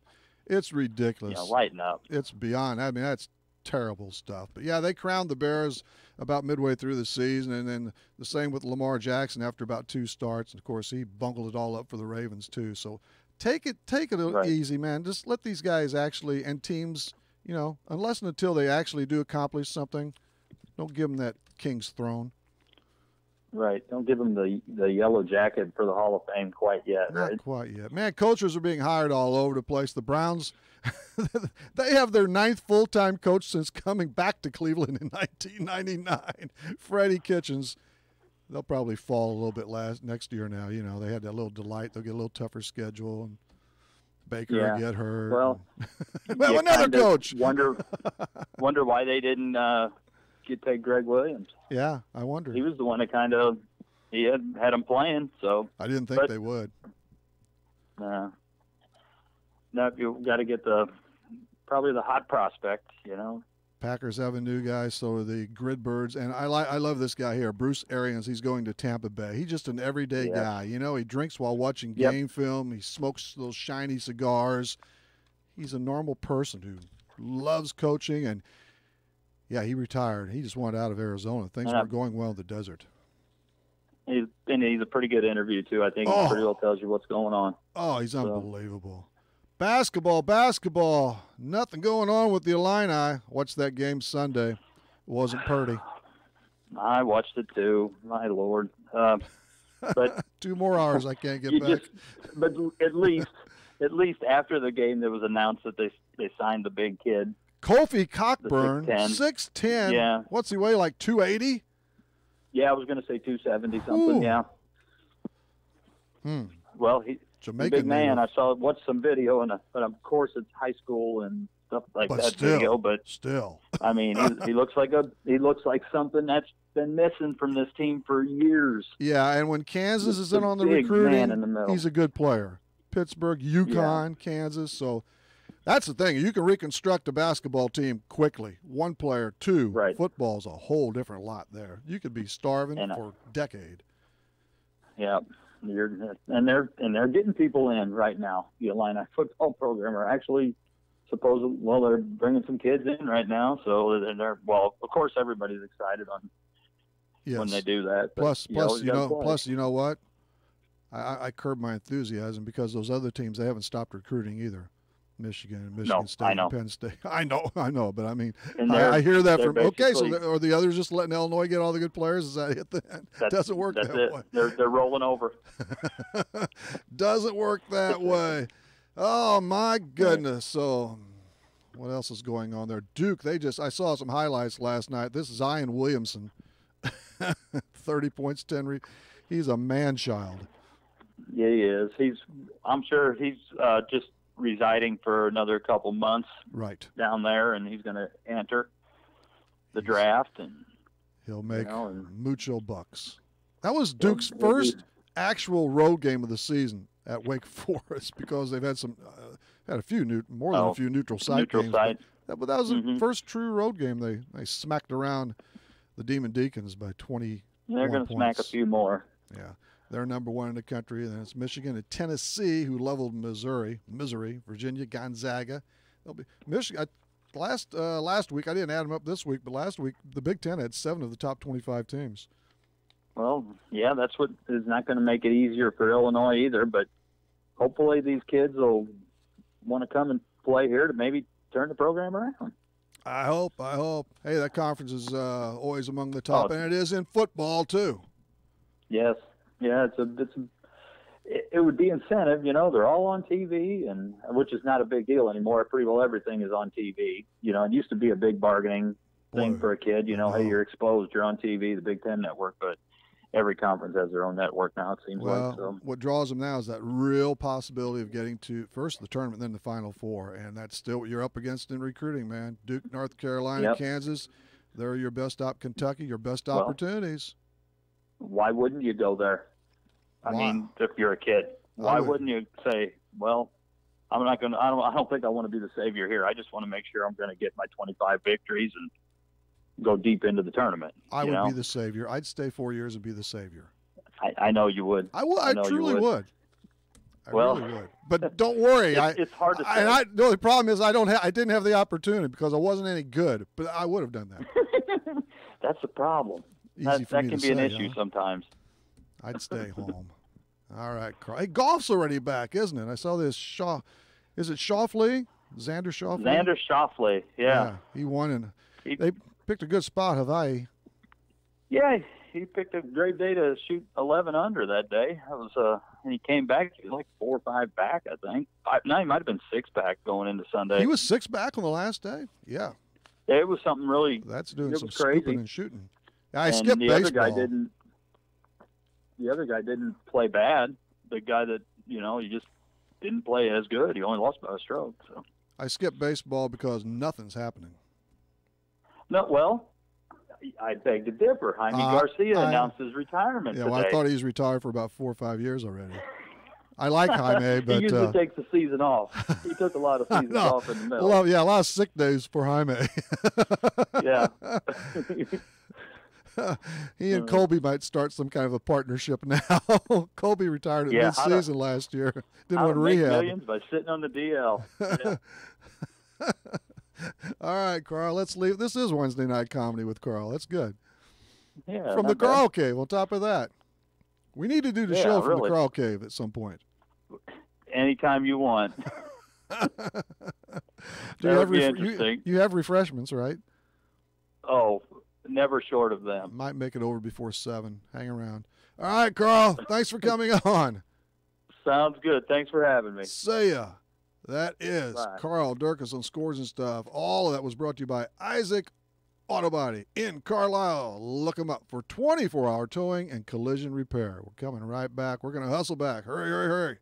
it's ridiculous. Lighten up. It's beyond. That's terrible stuff. But, yeah, they crowned the Bears about midway through the season, and then the same with Lamar Jackson after about 2 starts. And, of course, he bungled it all up for the Ravens too. So take it easy, man. Just let these guys actually, and teams, unless and until they actually do accomplish something, don't give them that king's throne. Right. Don't give them the yellow jacket for the Hall of Fame quite yet. Not quite yet. Man, coaches are being hired all over the place. The Browns, they have their 9th full-time coach since coming back to Cleveland in 1999. Freddie Kitchens. They'll probably fall a little bit next year now. They had that little delight. They'll get a little tougher schedule, and Baker will get hurt. Well, another coach. Wonder why they didn't take Greg Williams. Yeah, I wonder. He was the one that he had him playing. So I didn't think they would. No, you got to get probably the hot prospect. Packers have a new guy, so are the Gridbirds, and I love this guy here, Bruce Arians. He's going to Tampa Bay. He's just an everyday guy. He drinks while watching game film. He smokes those shiny cigars. He's a normal person who loves coaching, and he retired. He just wanted out of Arizona. Things weren't going well in the desert. He's a pretty good interview too. I think he pretty well tells you what's going on. Oh, he's unbelievable. Basketball. Nothing going on with the Illini. Watched that game Sunday. It wasn't pretty. I watched it too. My Lord. But 2 more hours I can't get back. But at least after the game, it was announced that they signed the big kid. Kofi Cockburn, 6'10". Yeah. What's he weigh, like 280? Yeah, I was going to say 270 something. Ooh. Yeah. Well, he's a big man. I watched some video, but of course it's high school and stuff like that. Video, but still, he looks like something that's been missing from this team for years. Yeah, and when Kansas is in on the recruiting, he's a good player. Pittsburgh, UConn, Kansas. So that's the thing. You can reconstruct a basketball team quickly. 1 player, 2. Right. Football's a whole different lot there. You could be starving for a decade. Yeah. They're getting people in right now. The Illini football program are actually they're bringing some kids in right now. So of course everybody's excited when they do that. Plus, you know what? I curb my enthusiasm because those other teams, they haven't stopped recruiting either. Michigan State, I know. Penn State. I know, but I hear that from. Okay, so are the others just letting Illinois get all the good players? Is that it? That doesn't work that way. They're rolling over. Doesn't work that way. Oh my goodness. So, what else is going on there? Duke. I saw some highlights last night. This is Zion Williamson, 30 points, 10. He's a man-child. Yeah, he is. I'm sure he's just residing for another couple months down there, and he's going to enter the draft, and he'll make mucho bucks. That was Duke's first actual road game of the season at Wake Forest because they've had a few more than a few neutral site games. But that was the first true road game. They smacked around the Demon Deacons by 20. They're going to smack a few more. Yeah. They're number 1 in the country. And then it's Michigan and Tennessee, who leveled Missouri, Virginia, Gonzaga. They'll be Michigan. Last week, I didn't add them up this week, but last week the Big Ten had 7 of the top 25 teams. Well, yeah, that's what is not going to make it easier for Illinois either. But hopefully these kids will want to come and play here to maybe turn the program around. I hope. Hey, that conference is always among the top, and it is in football too. Yes, yeah, it would be incentive. They're all on TV, and which is not a big deal anymore. Pretty well everything is on TV. It used to be a big bargaining thing for a kid. Hey, you're exposed, you're on TV, the Big Ten network, but every conference has their own network now, it seems like. So what draws them now is that real possibility of getting to first the tournament, then the Final Four, and that's still what you're up against in recruiting, man. Duke, North Carolina, Kansas, they're your best Kentucky, your best opportunities. Why wouldn't you go there? I mean, if you're a kid, why wouldn't you say, well, I'm not going to, I don't think I want to be the savior here. I just want to make sure I'm going to get my 25 victories and go deep into the tournament. I would be the savior. I'd stay 4 years and be the savior. I know you would. I would. I truly would. I really would. But don't worry. It's hard to say. The only problem is I didn't have the opportunity because I wasn't any good. But I would have done that. That's the problem. That can be an issue sometimes. I'd stay home. All right, Carl. Hey, golf's already back, isn't it? I saw this Is it Schauffele? Xander Schauffele? Xander Schauffele, yeah. He won, and they picked a good spot, Hawaii. Yeah, he picked a great day to shoot 11 under that day. That was and he came back, he was like 4 or 5 back, I think. He might have been 6 back going into Sunday. He was 6 back on the last day? Yeah. It was something really That's doing some crazy. Scooping and shooting. I skipped baseball. The other guy didn't play bad. The guy that, he just didn't play as good. He only lost by a stroke. So I skipped baseball because nothing's happening. No, well, I beg to differ. Jaime Garcia announced his retirement today. I thought he's retired for about 4 or 5 years already. I like Jaime, but he usually takes the season off. He took a lot of seasons off in the middle. A lot of sick days for Jaime. Yeah. He and Colby might start some kind of a partnership now. Colby retired at mid-season last year. Didn't want to rehab. Millions by sitting on the DL. Yeah. All right, Carl, let's leave. This is Wednesday Night Comedy with Carl. That's good. Yeah. From the Carl Cave, on top of that. We need to do the show from the Carl Cave at some point. Anytime you want. You have refreshments, right? Oh, never short of them. Might make it over before 7. Hang around. All right, Carl. Thanks for coming on. Sounds good. Thanks for having me. See ya. That is Carl Durkis on Scores and Stuff. All of that was brought to you by Isaac Auto Body in Carlisle. Look them up for 24-hour towing and collision repair. We're coming right back. We're going to hustle back. Hurry, hurry, hurry.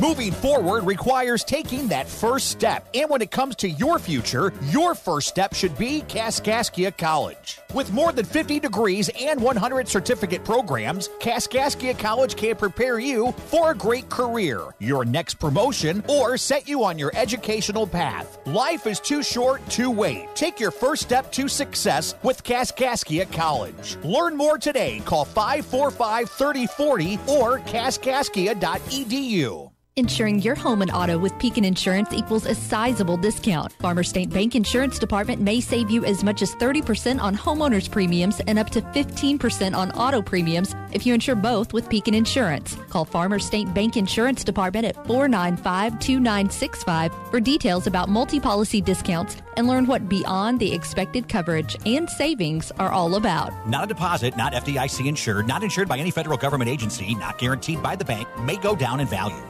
Moving forward requires taking that first step. And when it comes to your future, your first step should be Kaskaskia College. With more than 50 degrees and 100 certificate programs, Kaskaskia College can prepare you for a great career, your next promotion, or set you on your educational path. Life is too short to wait. Take your first step to success with Kaskaskia College. Learn more today. Call 545-3040 or kaskaskia.edu. Insuring your home and auto with Pekin Insurance equals a sizable discount. Farmers State Bank Insurance Department may save you as much as 30% on homeowners premiums and up to 15% on auto premiums if you insure both with Pekin Insurance. Call Farmers State Bank Insurance Department at 495-2965 for details about multi-policy discounts and learn what beyond the expected coverage and savings are all about. Not a deposit, not FDIC insured, not insured by any federal government agency, not guaranteed by the bank, may go down in value.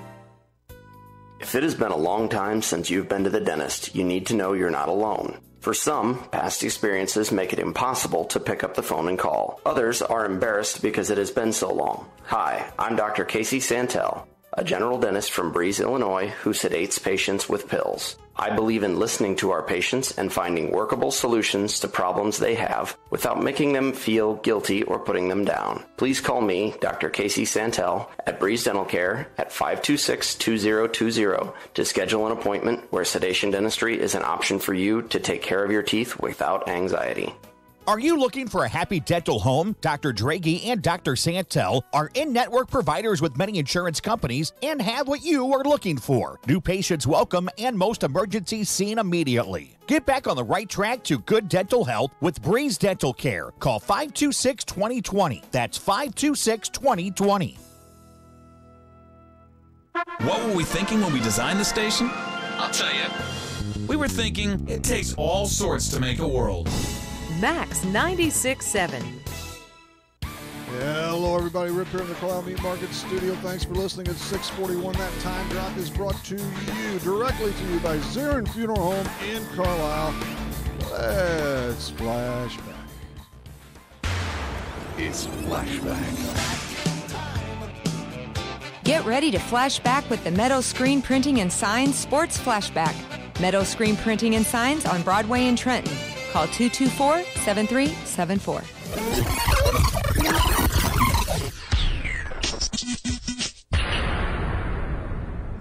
If it has been a long time since you've been to the dentist, you need to know you're not alone. For some, past experiences make it impossible to pick up the phone and call. Others are embarrassed because it has been so long. Hi, I'm Dr. Casey Santel, a general dentist from Breeze, Illinois, who sedates patients with pills. I believe in listening to our patients and finding workable solutions to problems they have without making them feel guilty or putting them down. Please call me, Dr. Casey Santel, at Breeze Dental Care at 526-2020 to schedule an appointment where sedation dentistry is an option for you to take care of your teeth without anxiety. Are you looking for a happy dental home? Dr. Draghi and Dr. Santel are in-network providers with many insurance companies and have what you are looking for. New patients welcome and most emergencies seen immediately. Get back on the right track to good dental health with Breeze Dental Care. Call 526-2020. That's 526-2020. What were we thinking when we designed the station? I'll tell you. We were thinking it takes all sorts to make a world. Max 96.7. Hello, everybody. Rip here in the Carlisle Meat Market Studio. Thanks for listening. It's 6:41. That time drop is brought to you, directly to you, by Zarin Funeral Home in Carlisle. Let's flashback. It's flashback. Get ready to flash back with the Meadow Screen Printing and Signs Sports Flashback. Meadow Screen Printing and Signs on Broadway in Trenton. Call 224-7374.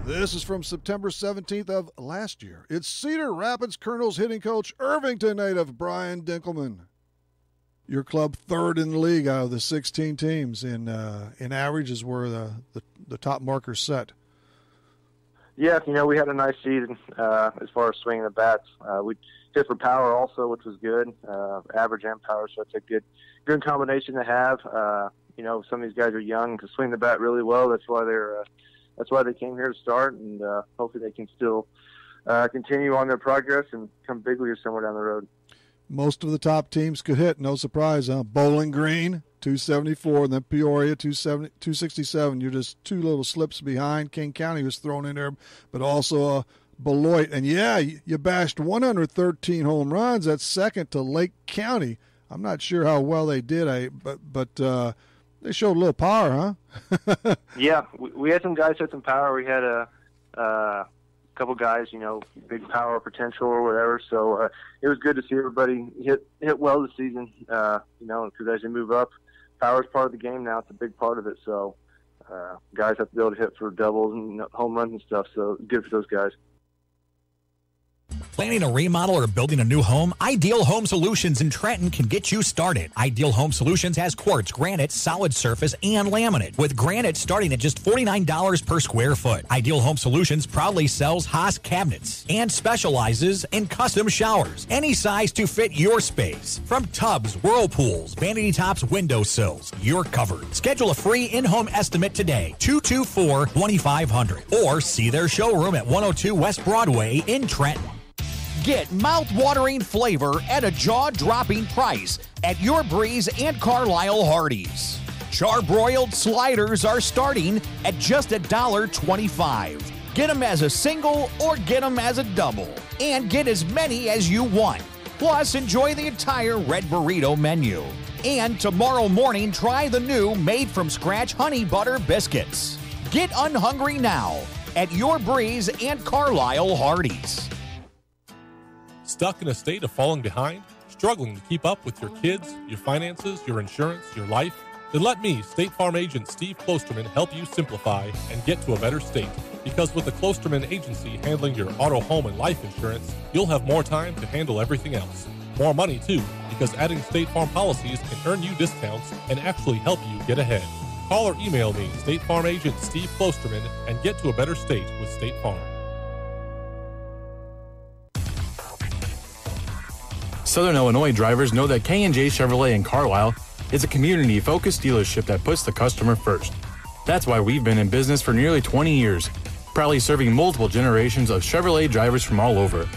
This is from September 17th of last year. It's Cedar Rapids Colonels hitting coach, Irvington native Brian Dinkelman. Your club third in the league out of the 16 teams in average is where the top markers set. Yeah, we had a nice season as far as swinging the bats. We hit for power also, which was good, average and power, so it's a good combination to have. Some of these guys are young to swing the bat really well. That's why they came here to start, and hopefully they can still continue on their progress and become big leaguers somewhere down the road. Most of the top teams could hit, no surprise, huh? Bowling Green, 274, and then Peoria, 267. You're just two little slips behind. King County was thrown in there, but also Beloit. And, yeah, you bashed 113 home runs. That's second to Lake County. I'm not sure how well they did, but they showed a little power, huh? Yeah, we had some guys hit some power. We had a couple guys, big power potential or whatever. So it was good to see everybody hit well this season, because as you move up, power is part of the game now. It's a big part of it. So guys have to be able to hit for doubles and home runs and stuff. So good for those guys. Planning a remodel or building a new home? Ideal Home Solutions in Trenton can get you started. Ideal Home Solutions has quartz, granite, solid surface, and laminate, with granite starting at just $49 per square foot. Ideal Home Solutions proudly sells Haas cabinets and specializes in custom showers, any size to fit your space. From tubs, whirlpools, vanity tops, windowsills, you're covered. Schedule a free in-home estimate today, 224-2500, or see their showroom at 102 West Broadway in Trenton. Get mouth-watering flavor at a jaw-dropping price at your Breeze and Carlisle Hardee's. Charbroiled sliders are starting at just $1.25. Get them as a single or get them as a double. And get as many as you want. Plus, enjoy the entire Red Burrito menu. And tomorrow morning, try the new made-from-scratch honey butter biscuits. Get unhungry now at your Breeze and Carlisle Hardee's. Stuck in a state of falling behind? Struggling to keep up with your kids, your finances, your insurance, your life? Then let me, State Farm agent Steve Klosterman, help you simplify and get to a better state. Because with the Klosterman Agency handling your auto, home, and life insurance, you'll have more time to handle everything else. More money, too, because adding State Farm policies can earn you discounts and actually help you get ahead. Call or email me, State Farm agent Steve Klosterman, and get to a better state with State Farm. Southern Illinois drivers know that K&J Chevrolet in Carlisle is a community-focused dealership that puts the customer first. That's why we've been in business for nearly 20 years, proudly serving multiple generations of Chevrolet drivers from all over.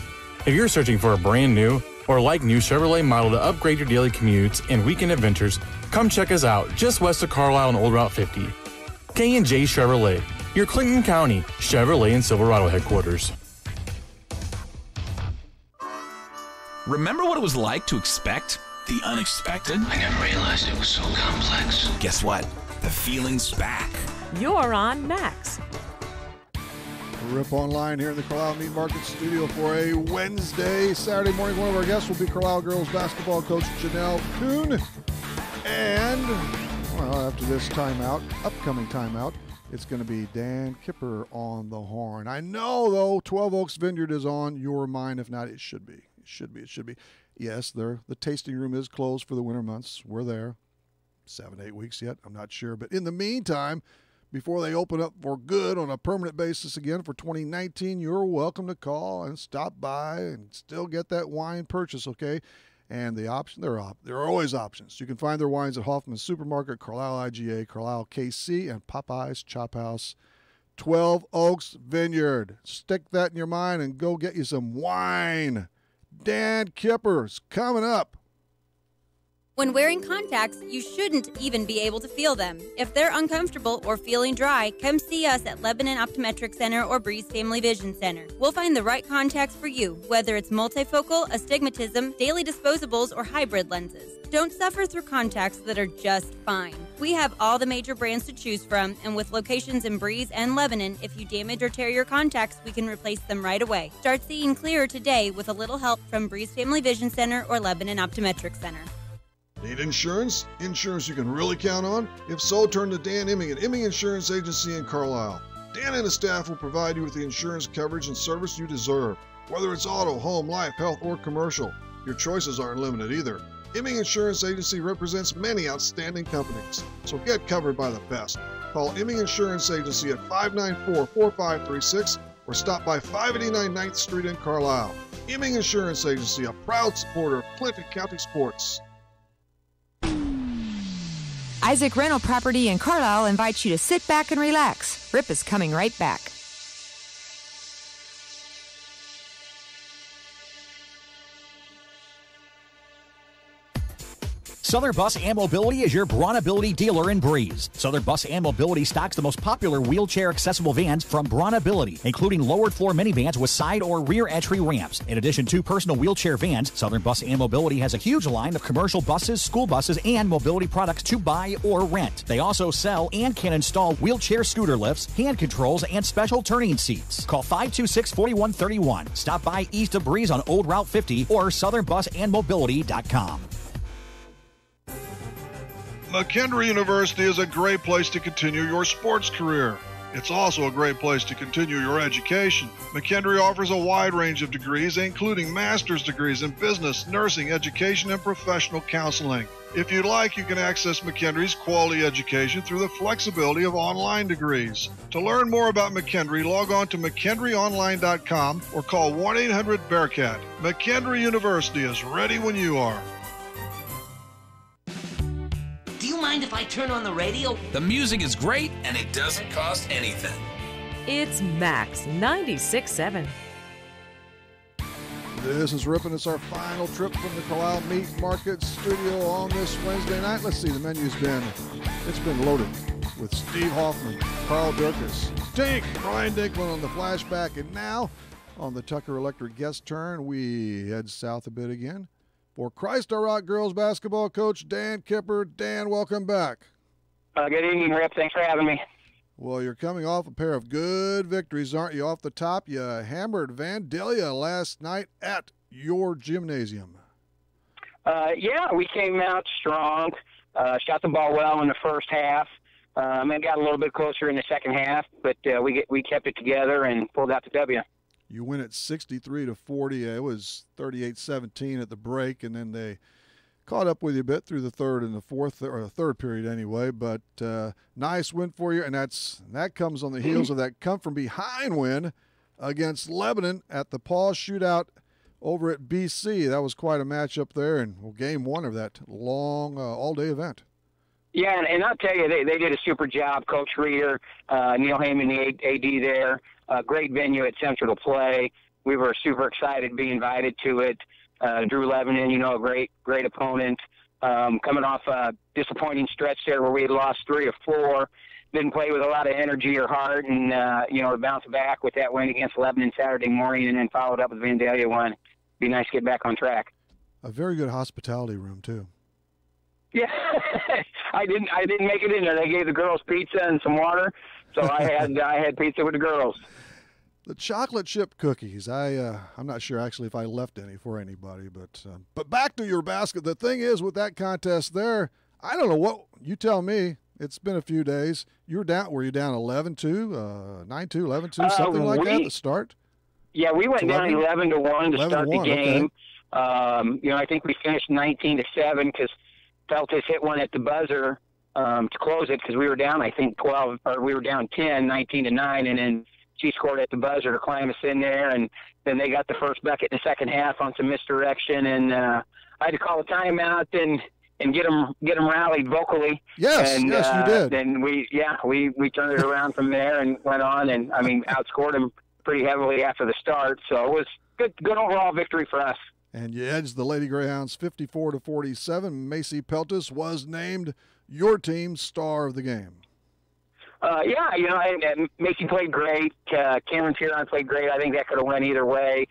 If you're searching for a brand new or like-new Chevrolet model to upgrade your daily commutes and weekend adventures, come check us out just west of Carlisle on Old Route 50. K&J Chevrolet, your Clinton County Chevrolet and Silverado headquarters. Remember what it was like to expect the unexpected? I never realized it was so complex. Guess what? The feeling's back. You're on Max. Rip Online here in the Carlisle Meat Market Studio for a Wednesday, Saturday morning. One of our guests will be Carlisle girls basketball coach Janelle Kuhn. And, well, after this upcoming timeout, it's going to be Dan Kipper on the horn. I know, though, 12 Oaks Vineyard is on your mind. If not, it should be. It should be. Yes, the tasting room is closed for the winter months. We're there. 7-8 weeks yet, I'm not sure. But in the meantime, before they open up for good on a permanent basis again for 2019, you're welcome to call and stop by and still get that wine purchase, okay? And the option, there are always options. You can find their wines at Hoffman's Supermarket, Carlisle IGA, Carlisle KC, and Popeye's Chop House, 12 Oaks Vineyard. Stick that in your mind and go get you some wine. Dan Kipper's coming up. When wearing contacts, you shouldn't even be able to feel them. If they're uncomfortable or feeling dry, come see us at Lebanon Optometric Center or Breeze Family Vision Center. We'll find the right contacts for you, whether it's multifocal, astigmatism, daily disposables, or hybrid lenses. Don't suffer through contacts that are just fine. We have all the major brands to choose from, and with locations in Breeze and Lebanon, if you damage or tear your contacts, we can replace them right away. Start seeing clearer today with a little help from Breeze Family Vision Center or Lebanon Optometric Center. Need insurance? Insurance you can really count on? If so, turn to Dan Imming at Imming Insurance Agency in Carlisle. Dan and his staff will provide you with the insurance coverage and service you deserve. Whether it's auto, home, life, health, or commercial, your choices aren't limited either. Imming Insurance Agency represents many outstanding companies, so get covered by the best. Call Imming Insurance Agency at 594-4536 or stop by 589 9th Street in Carlisle. Imming Insurance Agency, a proud supporter of Clinton County sports. Isaac Rental Property in Carlisle invites you to sit back and relax. Rip is coming right back. Southern Bus and Mobility is your Bronability dealer in Breeze. Southern Bus and Mobility stocks the most popular wheelchair-accessible vans from Bronability, including lowered-floor minivans with side or rear entry ramps. In addition to personal wheelchair vans, Southern Bus and Mobility has a huge line of commercial buses, school buses, and mobility products to buy or rent. They also sell and can install wheelchair scooter lifts, hand controls, and special turning seats. Call 526-4131. Stop by east of Breeze on Old Route 50 or southernbusandmobility.com. McKendree University is a great place to continue your sports career. It's also a great place to continue your education. McKendree offers a wide range of degrees, including master's degrees in business, nursing, education, and professional counseling. If you'd like, you can access McKendree's quality education through the flexibility of online degrees. To learn more about McKendree, log on to McKendreeOnline.com or call 1-800-BEARCAT. McKendree University is ready when you are. Do you mind if I turn on the radio? The music is great, and it doesn't cost anything. It's Max 96.7. This is Rip, and it's our final trip from the Carlisle Meat Market Studio on this Wednesday night. Let's see, the menu's been loaded with Steve Hoffman, Carl Durkis, Dink, Brian Dinkman on the flashback, and now on the Tucker Electric guest turn, we head south a bit again. For Christ Our Rock girls basketball coach Dan Kipper. Dan, welcome back. Good evening, Rip. Thanks for having me. Well, you're coming off a pair of good victories, aren't you? Off the top, you hammered Vandalia last night at your gymnasium. Yeah, we came out strong. Shot the ball well in the first half. It got a little bit closer in the second half, but we kept it together and pulled out the W. You win at 63-40. It was 38-17 at the break, and then they caught up with you a bit through the third and the fourth, or the third period anyway. But nice win for you, and that comes on the heels of that come-from-behind win against Lebanon at the Paul Shootout over at BC. That was quite a matchup there, and game one of that long all-day event. Yeah, and I'll tell you, they did a super job. Coach Reeder, Neil Heyman, the AD there. Great venue at Central to play. We were super excited to be invited to it. Drew Lebanon, a great opponent. Coming off a disappointing stretch there where we had lost 3 of 4. Didn't play with a lot of energy or heart, and, to bounce back with that win against Lebanon Saturday morning and then followed up with Vandalia one. Be nice to get back on track. A very good hospitality room, too. Yeah, I didn't make it in there. They gave the girls pizza and some water, so I had pizza with the girls. The chocolate chip cookies. I'm not sure actually if I left any for anybody, but back to your basket. The thing is with that contest there, I don't know what you tell me. It's been a few days. Were you down 11-2, 9-2, 11-2, something like that at the start? Yeah, we went down 11-1 to start the game. Okay. I think we finished 19-7 because Peltis hit one at the buzzer to close it because we were down, I think, 12, or we were down 10, 19-9, and then she scored at the buzzer to climb us in there, and then they got the first bucket in the second half on some misdirection, and I had to call a timeout and get them rallied vocally. Yes, and, yes, you did. And we turned it around from there and went on, and outscored them pretty heavily after the start. So it was good overall victory for us. And you edged the Lady Greyhounds 54-47. Macy Peltis was named your team's star of the game. Macy played great. Cameron Piron played great. I think that could have went either way.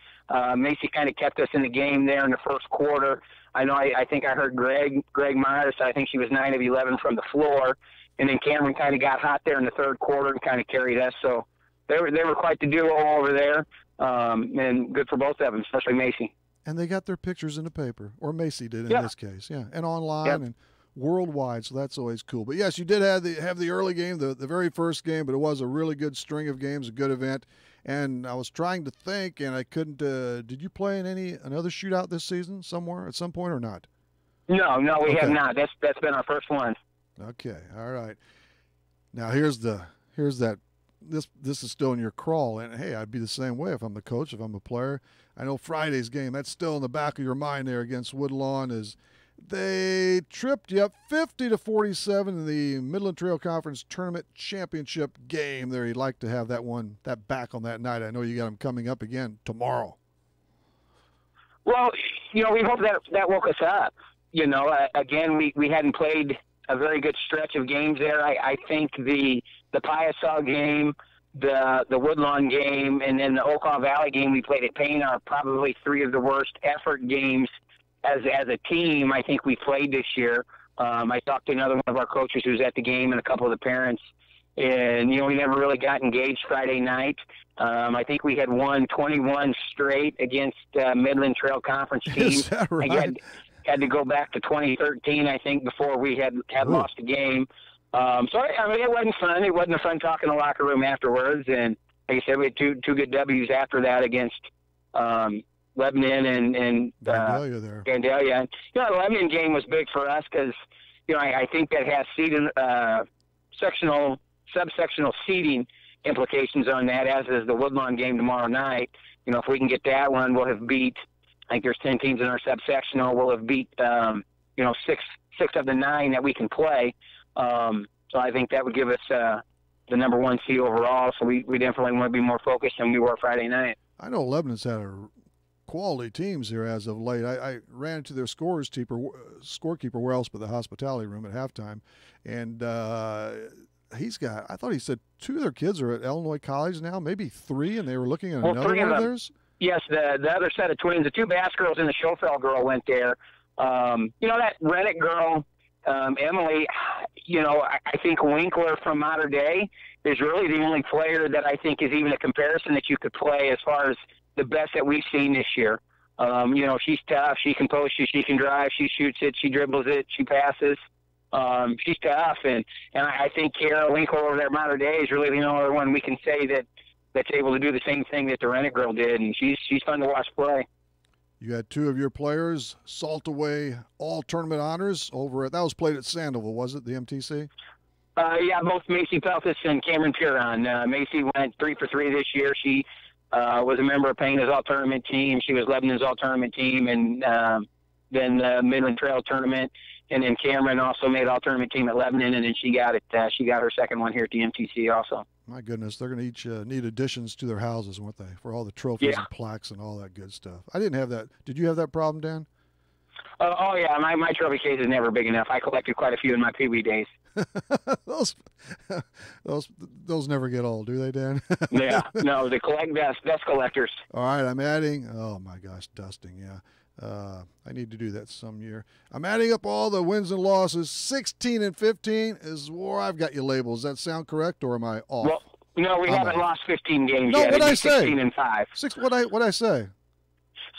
Macy kind of kept us in the game there in the first quarter. I think I heard Greg Myers. I think she was 9 of 11 from the floor. And then Cameron kind of got hot there in the third quarter and kind of carried us. So they were quite the duo over there, and good for both of them, especially Macy. And they got their pictures in the paper, or Macy did in this case, and online and worldwide. So that's always cool. But yes, you did have the early game, the very first game, but it was a really good string of games, a good event. And I was trying to think, and I couldn't. Did you play in another shootout this season somewhere at some point or not? No, we have not. That's been our first one. Okay, all right. Now here's that. This is still in your crawl, and hey, I'd be the same way if I'm the coach, if I'm a player. I know Friday's game, that's still in the back of your mind there against Woodlawn, is they tripped you up 50-47 in the Midland Trail Conference Tournament Championship game there. You'd like to have that back on that night. I know you got them coming up again tomorrow. Well, we hope that woke us up. Again, we hadn't played a very good stretch of games there. I think the Piasaw game, the Woodlawn game, and then the Okaw Valley game we played at Payne are probably three of the worst effort games as a team I think we played this year. I talked to another one of our coaches who was at the game and a couple of the parents, and we never really got engaged Friday night. I think we had won 21 straight against Midland Trail Conference teams. Is that right? I had to go back to 2013, I think, before we had lost a game. It wasn't fun. It wasn't fun talking in the locker room afterwards. And like I said, we had two good W's after that against Lebanon and Vandalia there. Vandalia. The Lebanon game was big for us because I think that has subsectional seeding implications on that, as is the Woodlawn game tomorrow night. If we can get that one, we'll have beat. I think there's 10 teams in our subsectional. We'll have beat 6 of the 9 that we can play. So I think that would give us the number 1 seed overall. So we definitely want to be more focused than we were Friday night. I know Lebanon's had quality teams here as of late. I ran into their scorekeeper, where else but the hospitality room at halftime, and I thought he said 2 of their kids are at Illinois College now, maybe 3, and they were looking at another one of theirs. Yes, the other set of twins, the 2 Bass girls and the Schofel girl went there. That Rennick girl, Emily, I think Winkler from Mater Dei is really the only player that I think is even a comparison that you could play as far as the best that we've seen this year. She's tough. She can post you. She can drive. She shoots it. She dribbles it. She passes. She's tough. And I think Kara Winkler over there at Mater Dei is really the only one we can say that's able to do the same thing that the Rennick girl did. And she's fun to watch play. You had 2 of your players salt away all tournament honors that was played at Sandoval, was it, the MTC? Both Macy Peltis and Cameron Piron. Macy went 3 for 3 this year. She was a member of Payne's all-tournament team. She was Lebanon's all-tournament team, and then the Midland Trail tournament. And then Cameron also made all-tournament team at Lebanon, and then she got her second one here at the MTC also. My goodness, they're going to each need additions to their houses, won't they, for all the trophies and plaques and all that good stuff. I didn't have that. Did you have that problem, Dan? Oh yeah, my trophy case is never big enough. I collected quite a few in my Pee Wee days. those never get old, do they, Dan? Yeah, no, they collect best collectors. All right, I'm adding. Oh my gosh, dusting. Yeah, I need to do that some year. I'm adding up all the wins and losses. 16-15 is where I've got you labeled. Does that sound correct, or am I off? Well, no, we haven't lost 15 games no, yet. What'd I say? 16-5. What'd I say?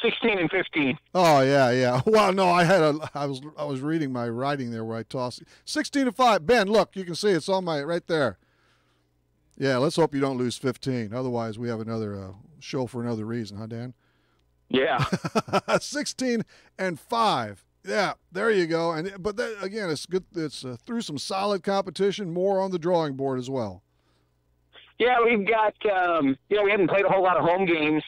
16-15. Oh yeah. Well, no, I was reading my writing there where I tossed 16-5. Ben, look, you can see it's on my right there. Yeah, let's hope you don't lose 15. Otherwise, we have another show for another reason, huh, Dan? Yeah. 16-5. Yeah, there you go. But that, again, it's good. It's through some solid competition, more on the drawing board as well. Yeah, we've got, we haven't played a whole lot of home games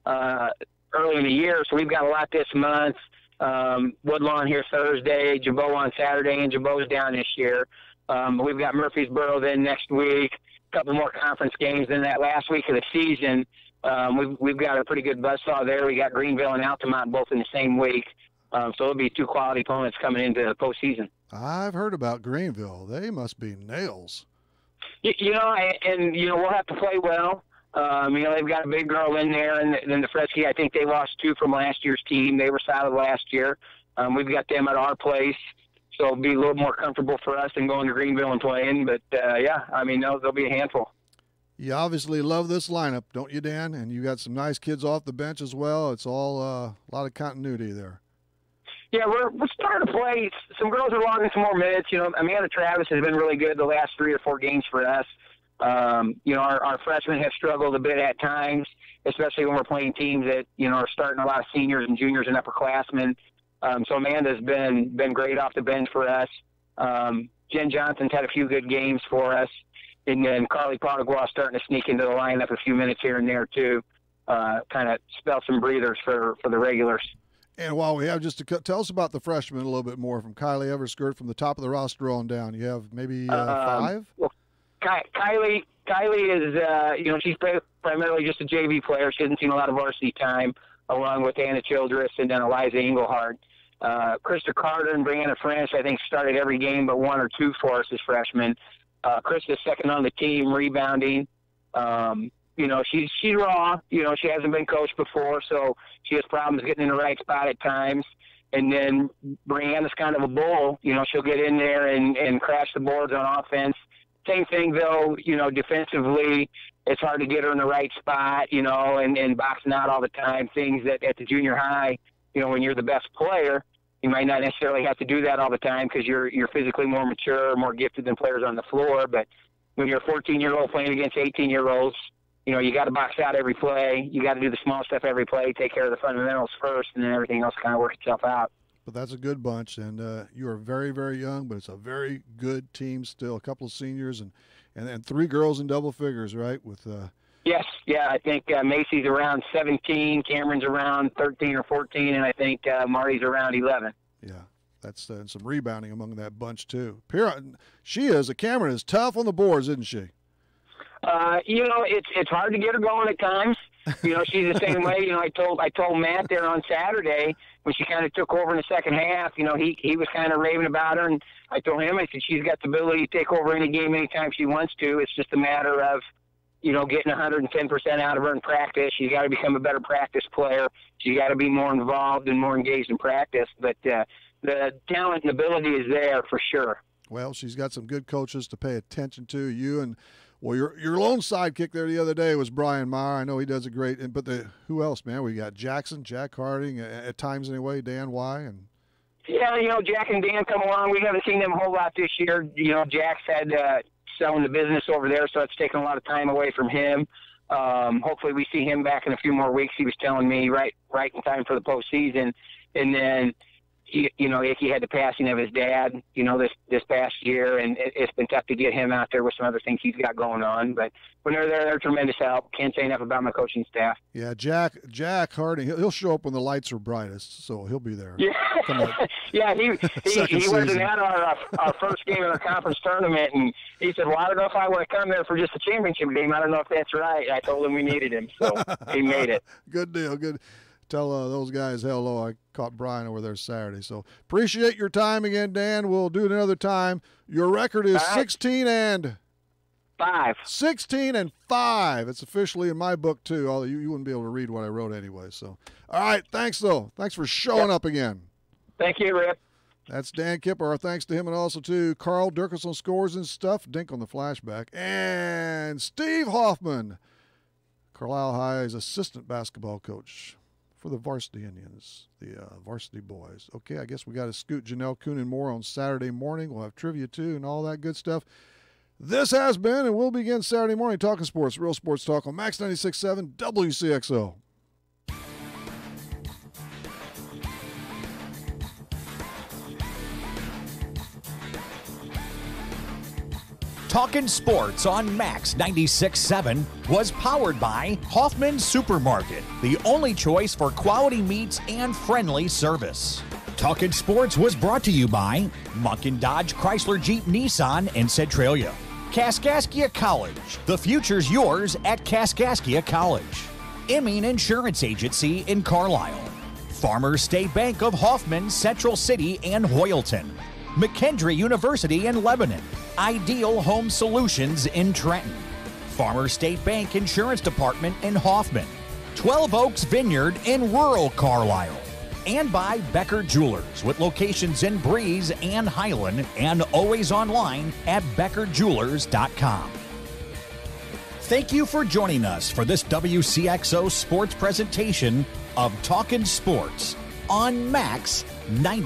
early in the year, so we've got a lot this month. Woodlawn here Thursday, Jabot on Saturday, and Jabot's down this year. We've got Murfreesboro then next week, a couple more conference games. Then that last week of the season, we've got a pretty good buzzsaw there. We got Greenville and Altamont both in the same week. So it'll be two quality opponents coming into the postseason. I've heard about Greenville. They must be nails. We'll have to play well. They've got a big girl in there, and then the Fresky, I think they lost 2 from last year's team. They were solid last year. We've got them at our place, so it'll be a little more comfortable for us than going to Greenville and playing. But, they'll be a handful. You obviously love this lineup, don't you, Dan? And you got some nice kids off the bench as well. It's all a lot of continuity there. Yeah, we're starting to play. Some girls are logging some more minutes. Amanda Travis has been really good the last 3 or 4 games for us. Our freshmen have struggled a bit at times, especially when we're playing teams that, are starting a lot of seniors and juniors and upperclassmen. So Amanda's been great off the bench for us. Jen Johnson's had a few good games for us. And then Carly Potagua starting to sneak into the lineup a few minutes here and there, too. Kind of spell some breathers for the regulars. And while we have just to tell us about the freshmen a little bit more, from Kylie Everskirt from the top of the roster on down. You have maybe 5? Well, Kylie is, she's primarily just a JV player. She hasn't seen a lot of varsity time, along with Anna Childress and then Eliza Engelhardt. Krista Carter and Brianna French, I think, started every game but 1 or 2 for us as freshmen. Krista's second on the team, rebounding. She's raw. She hasn't been coached before, so she has problems getting in the right spot at times. And then Brianna's kind of a bull. She'll get in there and crash the boards on offense. Same thing, though, defensively, it's hard to get her in the right spot, and boxing out all the time. Things that at the junior high, when you're the best player, you might not necessarily have to do that all the time because you're physically more mature, more gifted than players on the floor. But when you're a 14-year-old playing against 18-year-olds, you got to box out every play. You got to do the small stuff every play, take care of the fundamentals first, and then everything else kind of works itself out. But that's a good bunch, and you are very, very young, but it's a very good team still. A couple of seniors and 3 girls in double figures, right? Yes, I think Macy's around 17, Cameron's around 13 or 14, and I think Marty's around 11. Yeah, that's some rebounding among that bunch too. Cameron is tough on the boards, isn't she? It's hard to get her going at times. She's the same way. I told Matt there on Saturday when she kind of took over in the second half. He was kind of raving about her, and I told him, I said, she's got the ability to take over any game anytime she wants to. It's just a matter of, getting 110% out of her in practice. She's got to become a better practice player. She's got to be more involved and more engaged in practice. But the talent and ability is there for sure. Well, she's got some good coaches to pay attention to. Your lone sidekick there the other day was Brian Meyer. I know he does a great. But who else, man? We got Jack Harding at times anyway. Dan Y. Yeah, Jack and Dan come along. We haven't seen them a whole lot this year. Jack's had selling the business over there, so it's taken a lot of time away from him. Hopefully, we see him back in a few more weeks. He was telling me right in time for the postseason, and then. Icky had the passing of his dad, this past year, and it's been tough to get him out there with some other things he's got going on. But when they're there, they're tremendous help. Can't say enough about my coaching staff. Yeah, Jack Harding, he'll show up when the lights are brightest, so he'll be there. Yeah, he wasn't at our first game of our conference tournament, and he said, well, I don't know if I want to come there for just a championship game. I don't know if that's right. I told him we needed him, so he made it. Good deal, good. Tell those guys hello. I caught Brian over there Saturday. So appreciate your time again, Dan. We'll do it another time. Your record is 16-5. 16-5. It's officially in my book too. Although you wouldn't be able to read what I wrote anyway. So, all right. Thanks though. Thanks for showing up again. Thank you, Rip. That's Dan Kipper. Our thanks to him and also to Carl Durkis on scores and stuff. Dink on the flashback. And Steve Hoffman, Carlisle High's assistant basketball coach for the varsity Indians, the varsity boys. Okay, I guess we got to scoot Janelle Kuhn and more on Saturday morning. We'll have trivia too and all that good stuff. This has been and will begin Saturday morning talking sports, real sports talk on Max 96.7 WCXO. Talkin' Sports on Max 96.7 was powered by Hoffman Supermarket, the only choice for quality meats and friendly service. Talkin' Sports was brought to you by Munkin Dodge Chrysler Jeep Nissan in Centralia. Kaskaskia College, the future's yours at Kaskaskia College. Emin Insurance Agency in Carlisle. Farmers State Bank of Hoffman, Central City, and Hoyleton. McKendree University in Lebanon. Ideal Home Solutions in Trenton. Farmers State Bank Insurance Department in Hoffman. 12 Oaks Vineyard in rural Carlisle. And by Becker Jewelers with locations in Breeze and Highland and always online at beckerjewelers.com. Thank you for joining us for this Wcxo sports presentation of Talkin' Sports on Max 90.